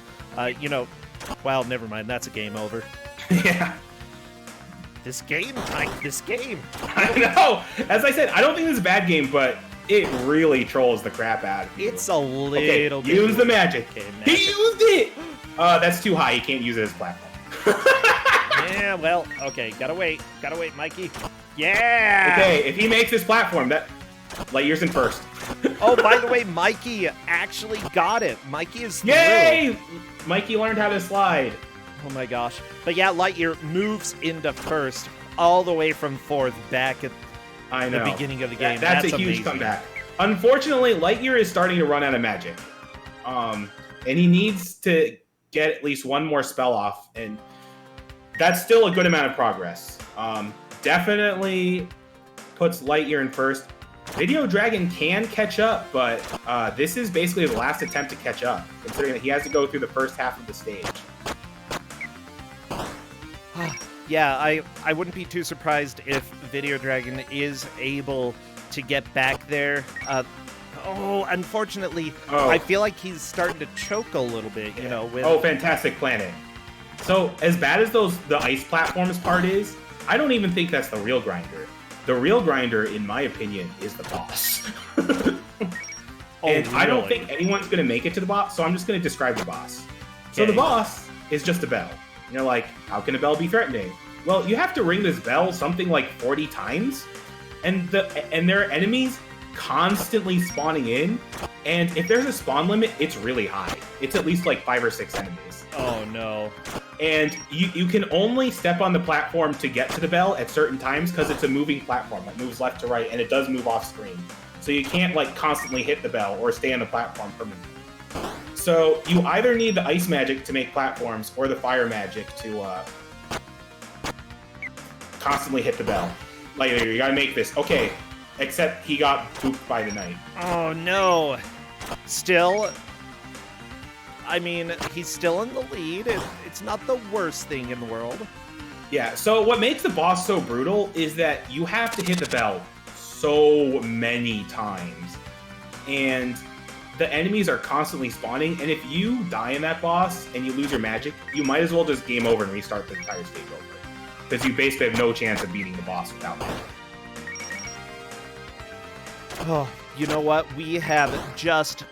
S1: well, never mind, that's a game over.
S2: Yeah.
S1: This game, Mike, this game.
S2: I know! As I said, I don't think this is a bad game, but it really trolls the crap out of you.
S1: It's a little bit...
S2: Use the magic.
S1: Okay,
S2: He used it! That's too high. He can't use it as platform.
S1: Yeah, well, okay, gotta wait, Mikey. Yeah!
S2: Okay, if he makes this platform, Lightyear's in first.
S1: Oh, by the way, Mikey actually got it. Mikey is through.
S2: Yay! Mikey learned how to slide.
S1: Oh my gosh. But yeah, Lightyear moves into first, all the way from fourth, back at the beginning of the game.
S2: That's a huge
S1: amazing.
S2: comeback. Unfortunately, Lightyear is starting to run out of magic. And he needs to get at least one more spell off, and that's still a good amount of progress. Definitely puts Lightyear in first. Video Dragon can catch up, but this is basically the last attempt to catch up, considering that he has to go through the first half of the stage.
S1: Yeah, I wouldn't be too surprised if Video Dragon is able to get back there. Unfortunately, I feel like he's starting to choke a little bit, with...
S2: Oh, Fantastic Planet. So, as bad as the ice platforms part is, I don't even think that's the real grinder. The real grinder, in my opinion, is the boss. And I don't think anyone's going to make it to the boss, so I'm just going to describe the boss. So the boss is just a bell. And you're like, how can a bell be threatening? Well, you have to ring this bell something like 40 times, and there are enemies constantly spawning in, and if there's a spawn limit, it's really high. It's at least like 5 or 6 enemies.
S1: Oh no.
S2: And you can only step on the platform to get to the bell at certain times because it's a moving platform that moves left to right, and it does move off screen. So you can't like constantly hit the bell or stay on the platform permanently. So you either need the ice magic to make platforms or the fire magic to constantly hit the bell. Like, you gotta make this. Okay, except he got booped by the knight.
S1: Oh no. Still, I mean, he's still in the lead. It's not the worst thing in the world.
S2: Yeah, so what makes the boss so brutal is that you have to hit the bell so many times. And the enemies are constantly spawning, and if you die in that boss and you lose your magic, you might as well just game over and restart the entire stage over. Because you basically have no chance of beating the boss without magic.
S1: Oh, you know what? We have just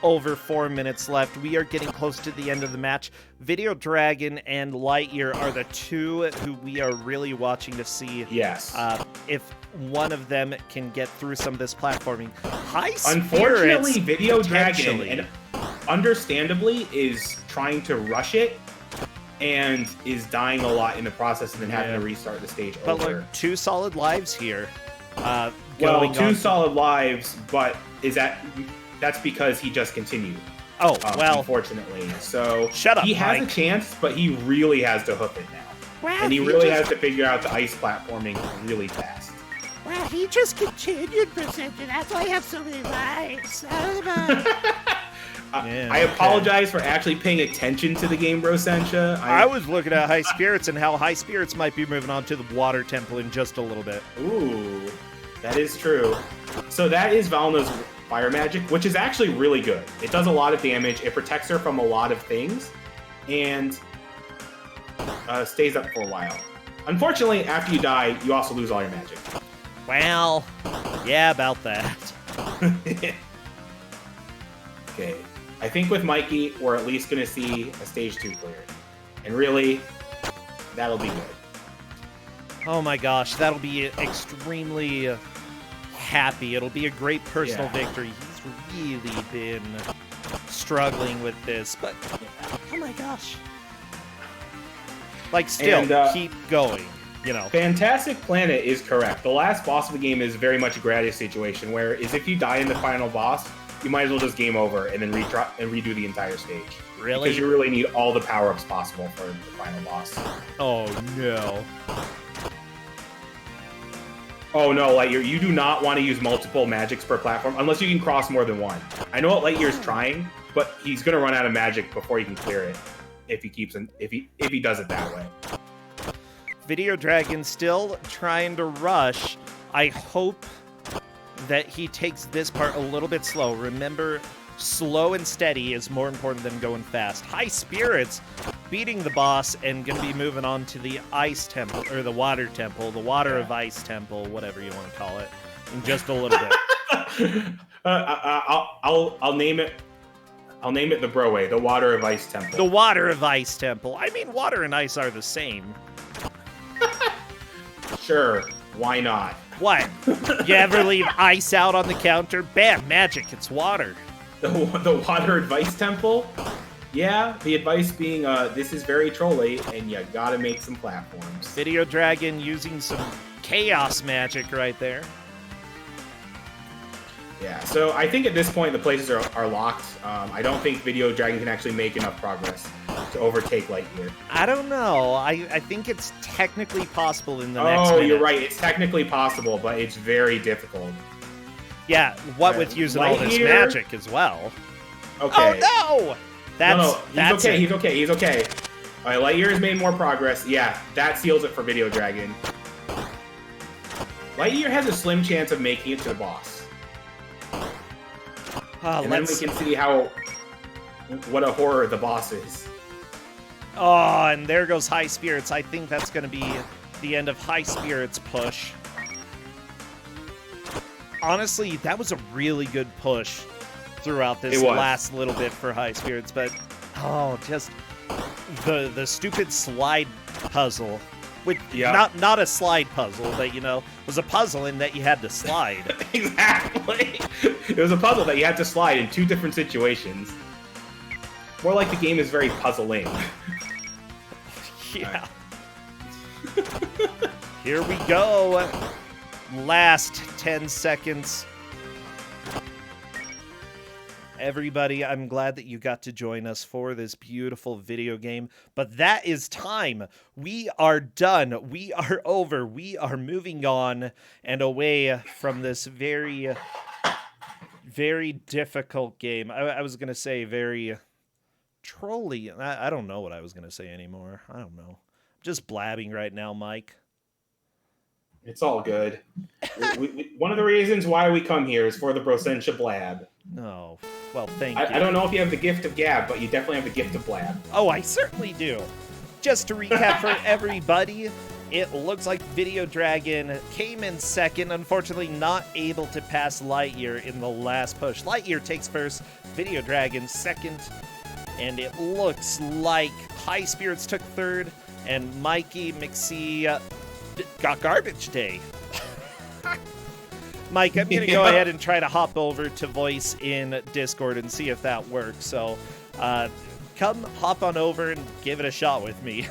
S1: over 4 minutes left. We are getting close to the end of the match. Video Dragon and Lightyear are the two who we are really watching to see if one of them can get through some of this platforming. High Spirits,
S2: unfortunately, Video Dragon, and understandably, is trying to rush it and is dying a lot in the process and then having to restart the stage
S1: but
S2: over.
S1: Like 2 solid lives here.
S2: Well, 2 solid lives, but that's because he just continued.
S1: Oh, well.
S2: Unfortunately. So
S1: shut up,
S2: he has
S1: Mike.
S2: a chance, but he really has to hoof it now.
S1: Wow,
S2: and he really has to figure out the ice platforming really fast.
S11: Well, he just continued, Brossentia. That's why I have so many lives.
S2: I apologize for actually paying attention to the game, Brossentia.
S1: I was looking at High Spirits and how High Spirits might be moving on to the Water Temple in just a little bit.
S2: Ooh, that is true. So that is Valna's fire magic, which is actually really good. It does a lot of damage. It protects her from a lot of things, and stays up for a while. Unfortunately, after you die, you also lose all your magic.
S1: Well, yeah, about that.
S2: Okay. I think with Mikey, we're at least going to see a stage 2 clear. And really, that'll be good.
S1: Oh my gosh, that'll be extremely happy. It'll be a great personal victory. He's really been struggling with this, but oh my gosh. Like, still, keep going, you know.
S2: Fantastic Planet is correct. The last boss of the game is very much a Gradius situation, where if you die in the final boss, you might as well just game over and then redo the entire stage.
S1: Really?
S2: Because you really need all the power-ups possible for the final boss.
S1: Oh, no.
S2: Oh, no, Lightyear, you do not want to use multiple magics per platform, unless you can cross more than one. I know what Lightyear's trying, but he's going to run out of magic before he can clear it, if he does it that way.
S1: Video Dragon still trying to rush. I hope that he takes this part a little bit slow. Remember, slow and steady is more important than going fast. High Spirits beating the boss and going to be moving on to the Ice Temple, or the Water Temple, the Water of Ice Temple, whatever you want to call it, in just a little bit.
S2: I'll name it. I'll name it the Broway, the Water of Ice Temple.
S1: The Water of Ice Temple. I mean, water and ice are the same.
S2: Sure, why not?
S1: What? You ever leave ice out on the counter? Bam, magic, it's water.
S2: The Water Advice Temple? Yeah, the advice being, this is very trolly, and you gotta make some platforms.
S1: Video Dragon using some chaos magic right there.
S2: Yeah, so I think at this point the places are locked. I don't think Video Dragon can actually make enough progress to overtake Lightyear.
S1: I don't know. I think it's technically possible in the next minute.
S2: Oh, you're right. It's technically possible, but it's very difficult.
S1: Yeah, what with using all this magic as well.
S2: Okay.
S1: Oh, no!
S2: He's okay. All right, Lightyear has made more progress. Yeah, that seals it for Video Dragon. Lightyear has a slim chance of making it to the boss. And then we can see what a horror the boss is.
S1: Oh, and there goes High Spirits. I think that's going to be the end of High Spirits' push. Honestly, that was a really good push throughout this last little bit for High Spirits, but just the stupid slide puzzle. Not a slide puzzle, but was a puzzle in that you had to slide.
S2: Exactly. It was a puzzle that you had to slide in 2 different situations. More like the game is very puzzling.
S1: Yeah. Here we go. Last 10 seconds. Everybody, I'm glad that you got to join us for this beautiful video game, but that is time. We are done. We are over. We are moving on and away from this very, very difficult game. I was going to say very trolly. I don't know what I was going to say anymore. I don't know. I'm just blabbing right now, Mike.
S2: It's all good. One of the reasons why we come here is for the Brossentia Blab.
S1: Oh, well, thank you.
S2: I don't know if you have the gift of gab, but you definitely have the gift of blab.
S1: Oh, I certainly do. Just to recap for everybody, it looks like Video Dragon came in second, unfortunately not able to pass Lightyear in the last push. Lightyear takes first, Video Dragon second, and it looks like High Spirits took third, and Mikey McSee got Garbage Day. Mike, I'm going to go ahead and try to hop over to voice in Discord and see if that works. So come hop on over and give it a shot with me.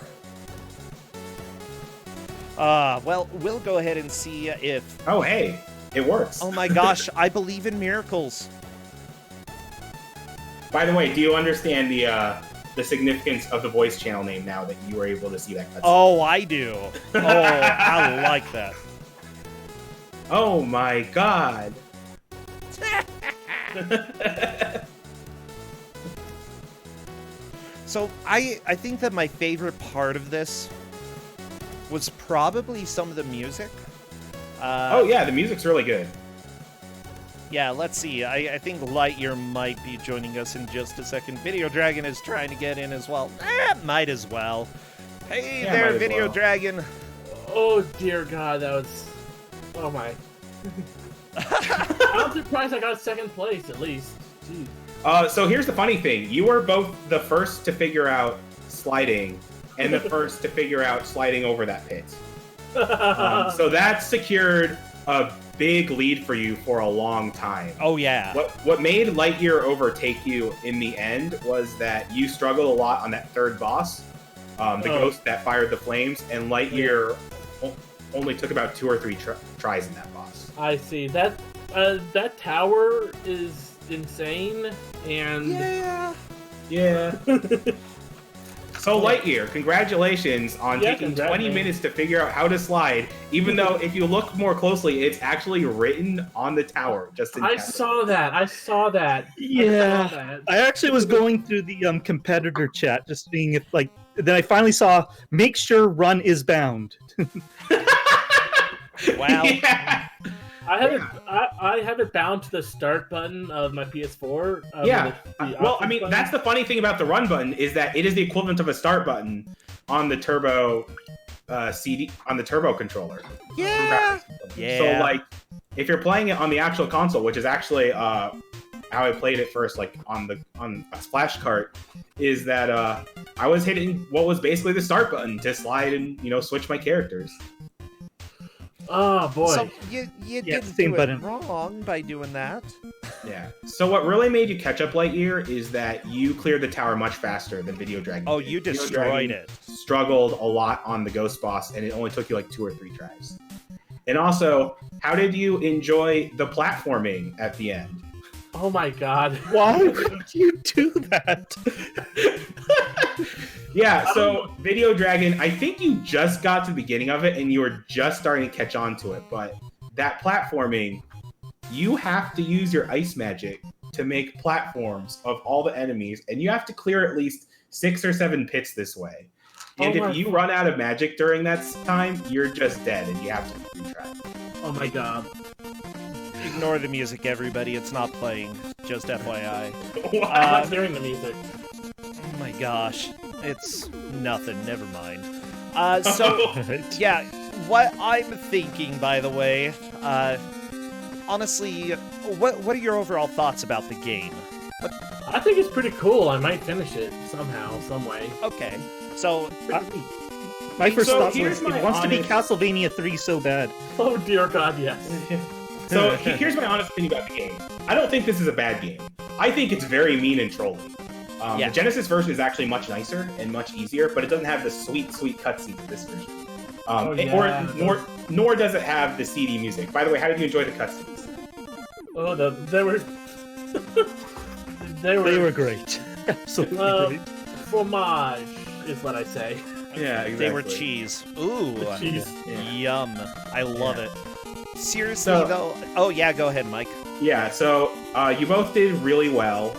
S1: Well, we'll go ahead and see if...
S2: Oh, hey, it works.
S1: Oh my gosh, I believe in miracles.
S2: By the way, do you understand the significance of the voice channel name now that you were able to see that cutscene?
S1: Oh, I do. Oh, I like that.
S2: Oh my god.
S1: So I think that my favorite part of this was probably some of the music.
S2: Oh yeah, the music's really good.
S1: Yeah, let's see. I think Lightyear might be joining us in just a second. Video Dragon is trying to get in as well. Might as well. Hey
S2: Yeah,
S1: there,
S2: might as
S1: Video
S2: well.
S1: Dragon.
S12: Oh dear God, that was. Oh my. I'm surprised I got second place at least. Jeez.
S2: So here's the funny thing. You were both the first to figure out sliding and the first to figure out sliding over that pit. So that secured a big lead for you for a long time.
S1: Oh, yeah.
S2: What made Lightyear overtake you in the end was that you struggled a lot on that third boss, the ghost that fired the flames, and Lightyear only took about 2 or 3 tries in that boss.
S12: I see. That tower is insane, and
S2: yeah. So Lightyear, congratulations on taking 20 minutes to figure out how to slide, even though if you look more closely, it's actually written on the tower. Just in
S12: I
S2: capitals.
S12: saw that.
S3: Yeah, I actually was going through the competitor chat, just seeing if Then I finally saw, make sure run is bound.
S1: Wow.
S2: Yeah.
S12: I have it bound to the start button of my PS4.
S2: Well, I mean, that's the funny thing about the run button is that it is the equivalent of a start button on the turbo CD on the turbo controller.
S1: Yeah.
S2: So like, if you're playing it on the actual console, which is actually how I played it first, like on a splash cart, is that I was hitting what was basically the start button to slide and switch my characters.
S12: Oh boy!
S1: So you didn't do it wrong by doing that.
S2: Yeah. So what really made you catch up, Lightyear, is that you cleared the tower much faster than Video Dragon.
S1: Oh,
S2: did.
S1: you
S2: Video
S1: destroyed
S2: Dragon
S1: it.
S2: Struggled a lot on the ghost boss, and it only took you like 2 or 3 tries. And also, how did you enjoy the platforming at the end?
S12: Oh my God!
S3: Why would you do that?
S2: Yeah, so Video Dragon, I think you just got to the beginning of it and you were just starting to catch on to it, but that platforming, you have to use your ice magic to make platforms of all the enemies, and you have to clear at least 6 or 7 pits this way. And if you run out of magic during that time, you're just dead and you have to retry.
S12: Oh my God.
S1: Ignore the music, everybody. It's not playing. Just FYI.
S12: I'm not hearing the music.
S1: Oh my gosh. It's nothing. Never mind. So, yeah, what I'm thinking, by the way, honestly, what are your overall thoughts about the game?
S12: I think it's pretty cool. I might finish it somehow, some way.
S1: Okay. So,
S3: my first thought
S2: here's
S3: was,
S2: my
S3: it wants to be
S2: honest-
S3: Castlevania 3 so bad.
S12: Oh dear God, yes.
S2: So here's my honest opinion about the game. I don't think this is a bad game. I think it's very mean and trolly. The Genesis version is actually much nicer and much easier, but it doesn't have the sweet cutscenes of this version. Nor does it have the CD music. By the way, how did you enjoy the cutscenes?
S12: Oh, they were
S3: They were great. Absolutely great.
S12: Fromage is what I say.
S2: Yeah, exactly.
S1: They were cheese. Ooh.
S12: Cheese.
S1: Yum. I love it. Seriously, though... Oh, yeah, go ahead, Mike.
S2: Yeah, so you both did really well.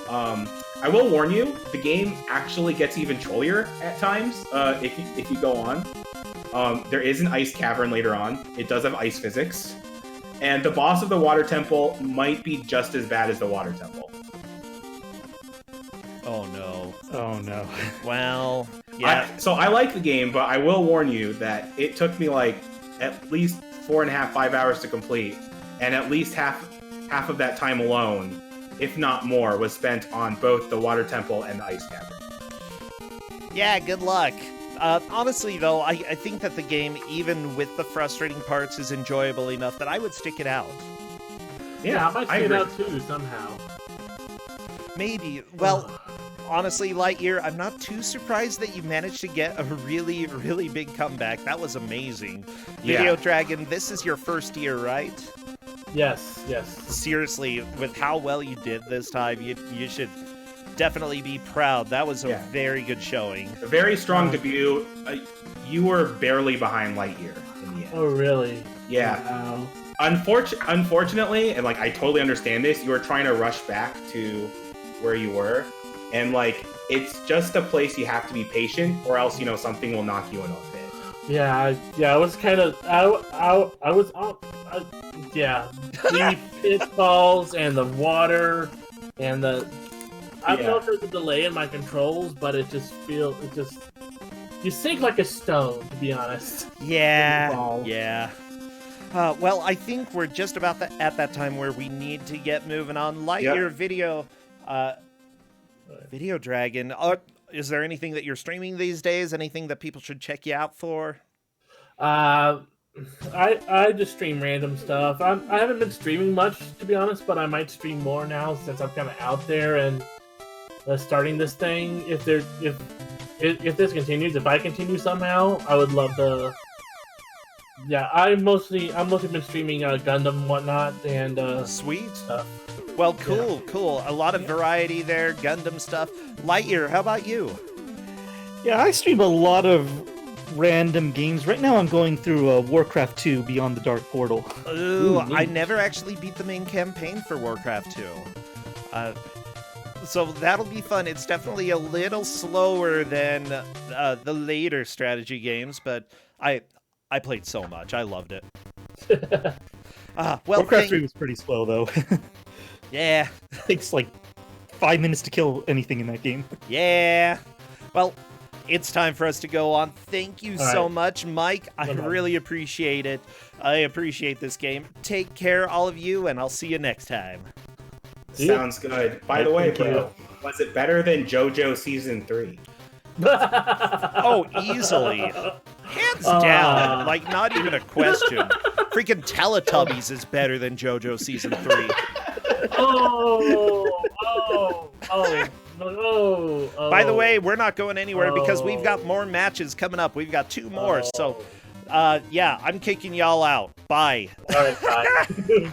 S2: I will warn you, the game actually gets even trollier at times if you go on. There is an ice cavern later on. It does have ice physics. And the boss of the water temple might be just as bad as the water temple.
S1: Oh, no.
S3: Oh, no.
S1: Well, yeah.
S2: So I like the game, but I will warn you that it took me like at least 4.5, 5 hours to complete. And at least half of that time alone if not more, was spent on both the Water Temple and the Ice Cavern.
S1: Yeah, good luck. Honestly, though, I think that the game, even with the frustrating parts, is enjoyable enough that I would stick it out.
S12: Yeah, I might
S2: I
S12: see it
S2: agree.
S12: out too somehow.
S1: Maybe. Well, honestly, Lightyear, I'm not too surprised that you managed to get a really, really big comeback. That was amazing.
S2: Yeah.
S1: Video Dragon, this is your first year, right?
S12: Yes.
S1: Seriously, with how well you did this time, you should definitely be proud. That was a very good showing.
S2: A very strong debut. You were barely behind Lightyear in the end.
S12: Oh, really?
S2: Yeah.
S12: Wow.
S2: Unfortunately, and like I totally understand this, you were trying to rush back to where you were, and like it's just a place you have to be patient, or else something will knock you in a pit.
S12: Yeah. I was kind of. I was. Yeah. The pitfalls and the water and the. I don't know if there's a delay in my controls, but it just you sink like a stone, to be honest.
S1: Yeah. Well, I think we're just about at that time where we need to get moving on. Lightyear Video Dragon. Is there anything that you're streaming these days? Anything that people should check you out for?
S12: I just stream random stuff. I haven't been streaming much, to be honest, but I might stream more now since I'm kind of out there and starting this thing. If this continues, if I continue somehow, I would love to. Yeah, I've mostly been streaming Gundam and whatnot and
S1: sweet
S12: stuff.
S1: Well, cool. A lot of variety there, Gundam stuff. Lightyear, how about you?
S3: Yeah, I stream a lot of random games. Right now I'm going through Warcraft 2 Beyond the Dark Portal.
S1: Ooh, I never actually beat the main campaign for Warcraft 2. So that'll be fun. It's definitely a little slower than the later strategy games, but I played so much. I loved it. Well,
S3: Warcraft 3 was pretty slow, though.
S1: Yeah.
S3: It takes like 5 minutes to kill anything in that game.
S1: Yeah. Well, it's time for us to go on. Thank you so much, Mike. I really appreciate it. I appreciate this game. Take care, all of you, and I'll see you next time.
S2: Sounds good. By the way, bro, was it better than JoJo Season 3?
S1: Oh, easily. Hands down. Like, not even a question. Freaking Teletubbies is better than JoJo Season 3. By the way, we're not going anywhere because we've got more matches coming up. We've got 2 more. So, yeah, I'm kicking y'all out. Bye.
S12: All right, bye.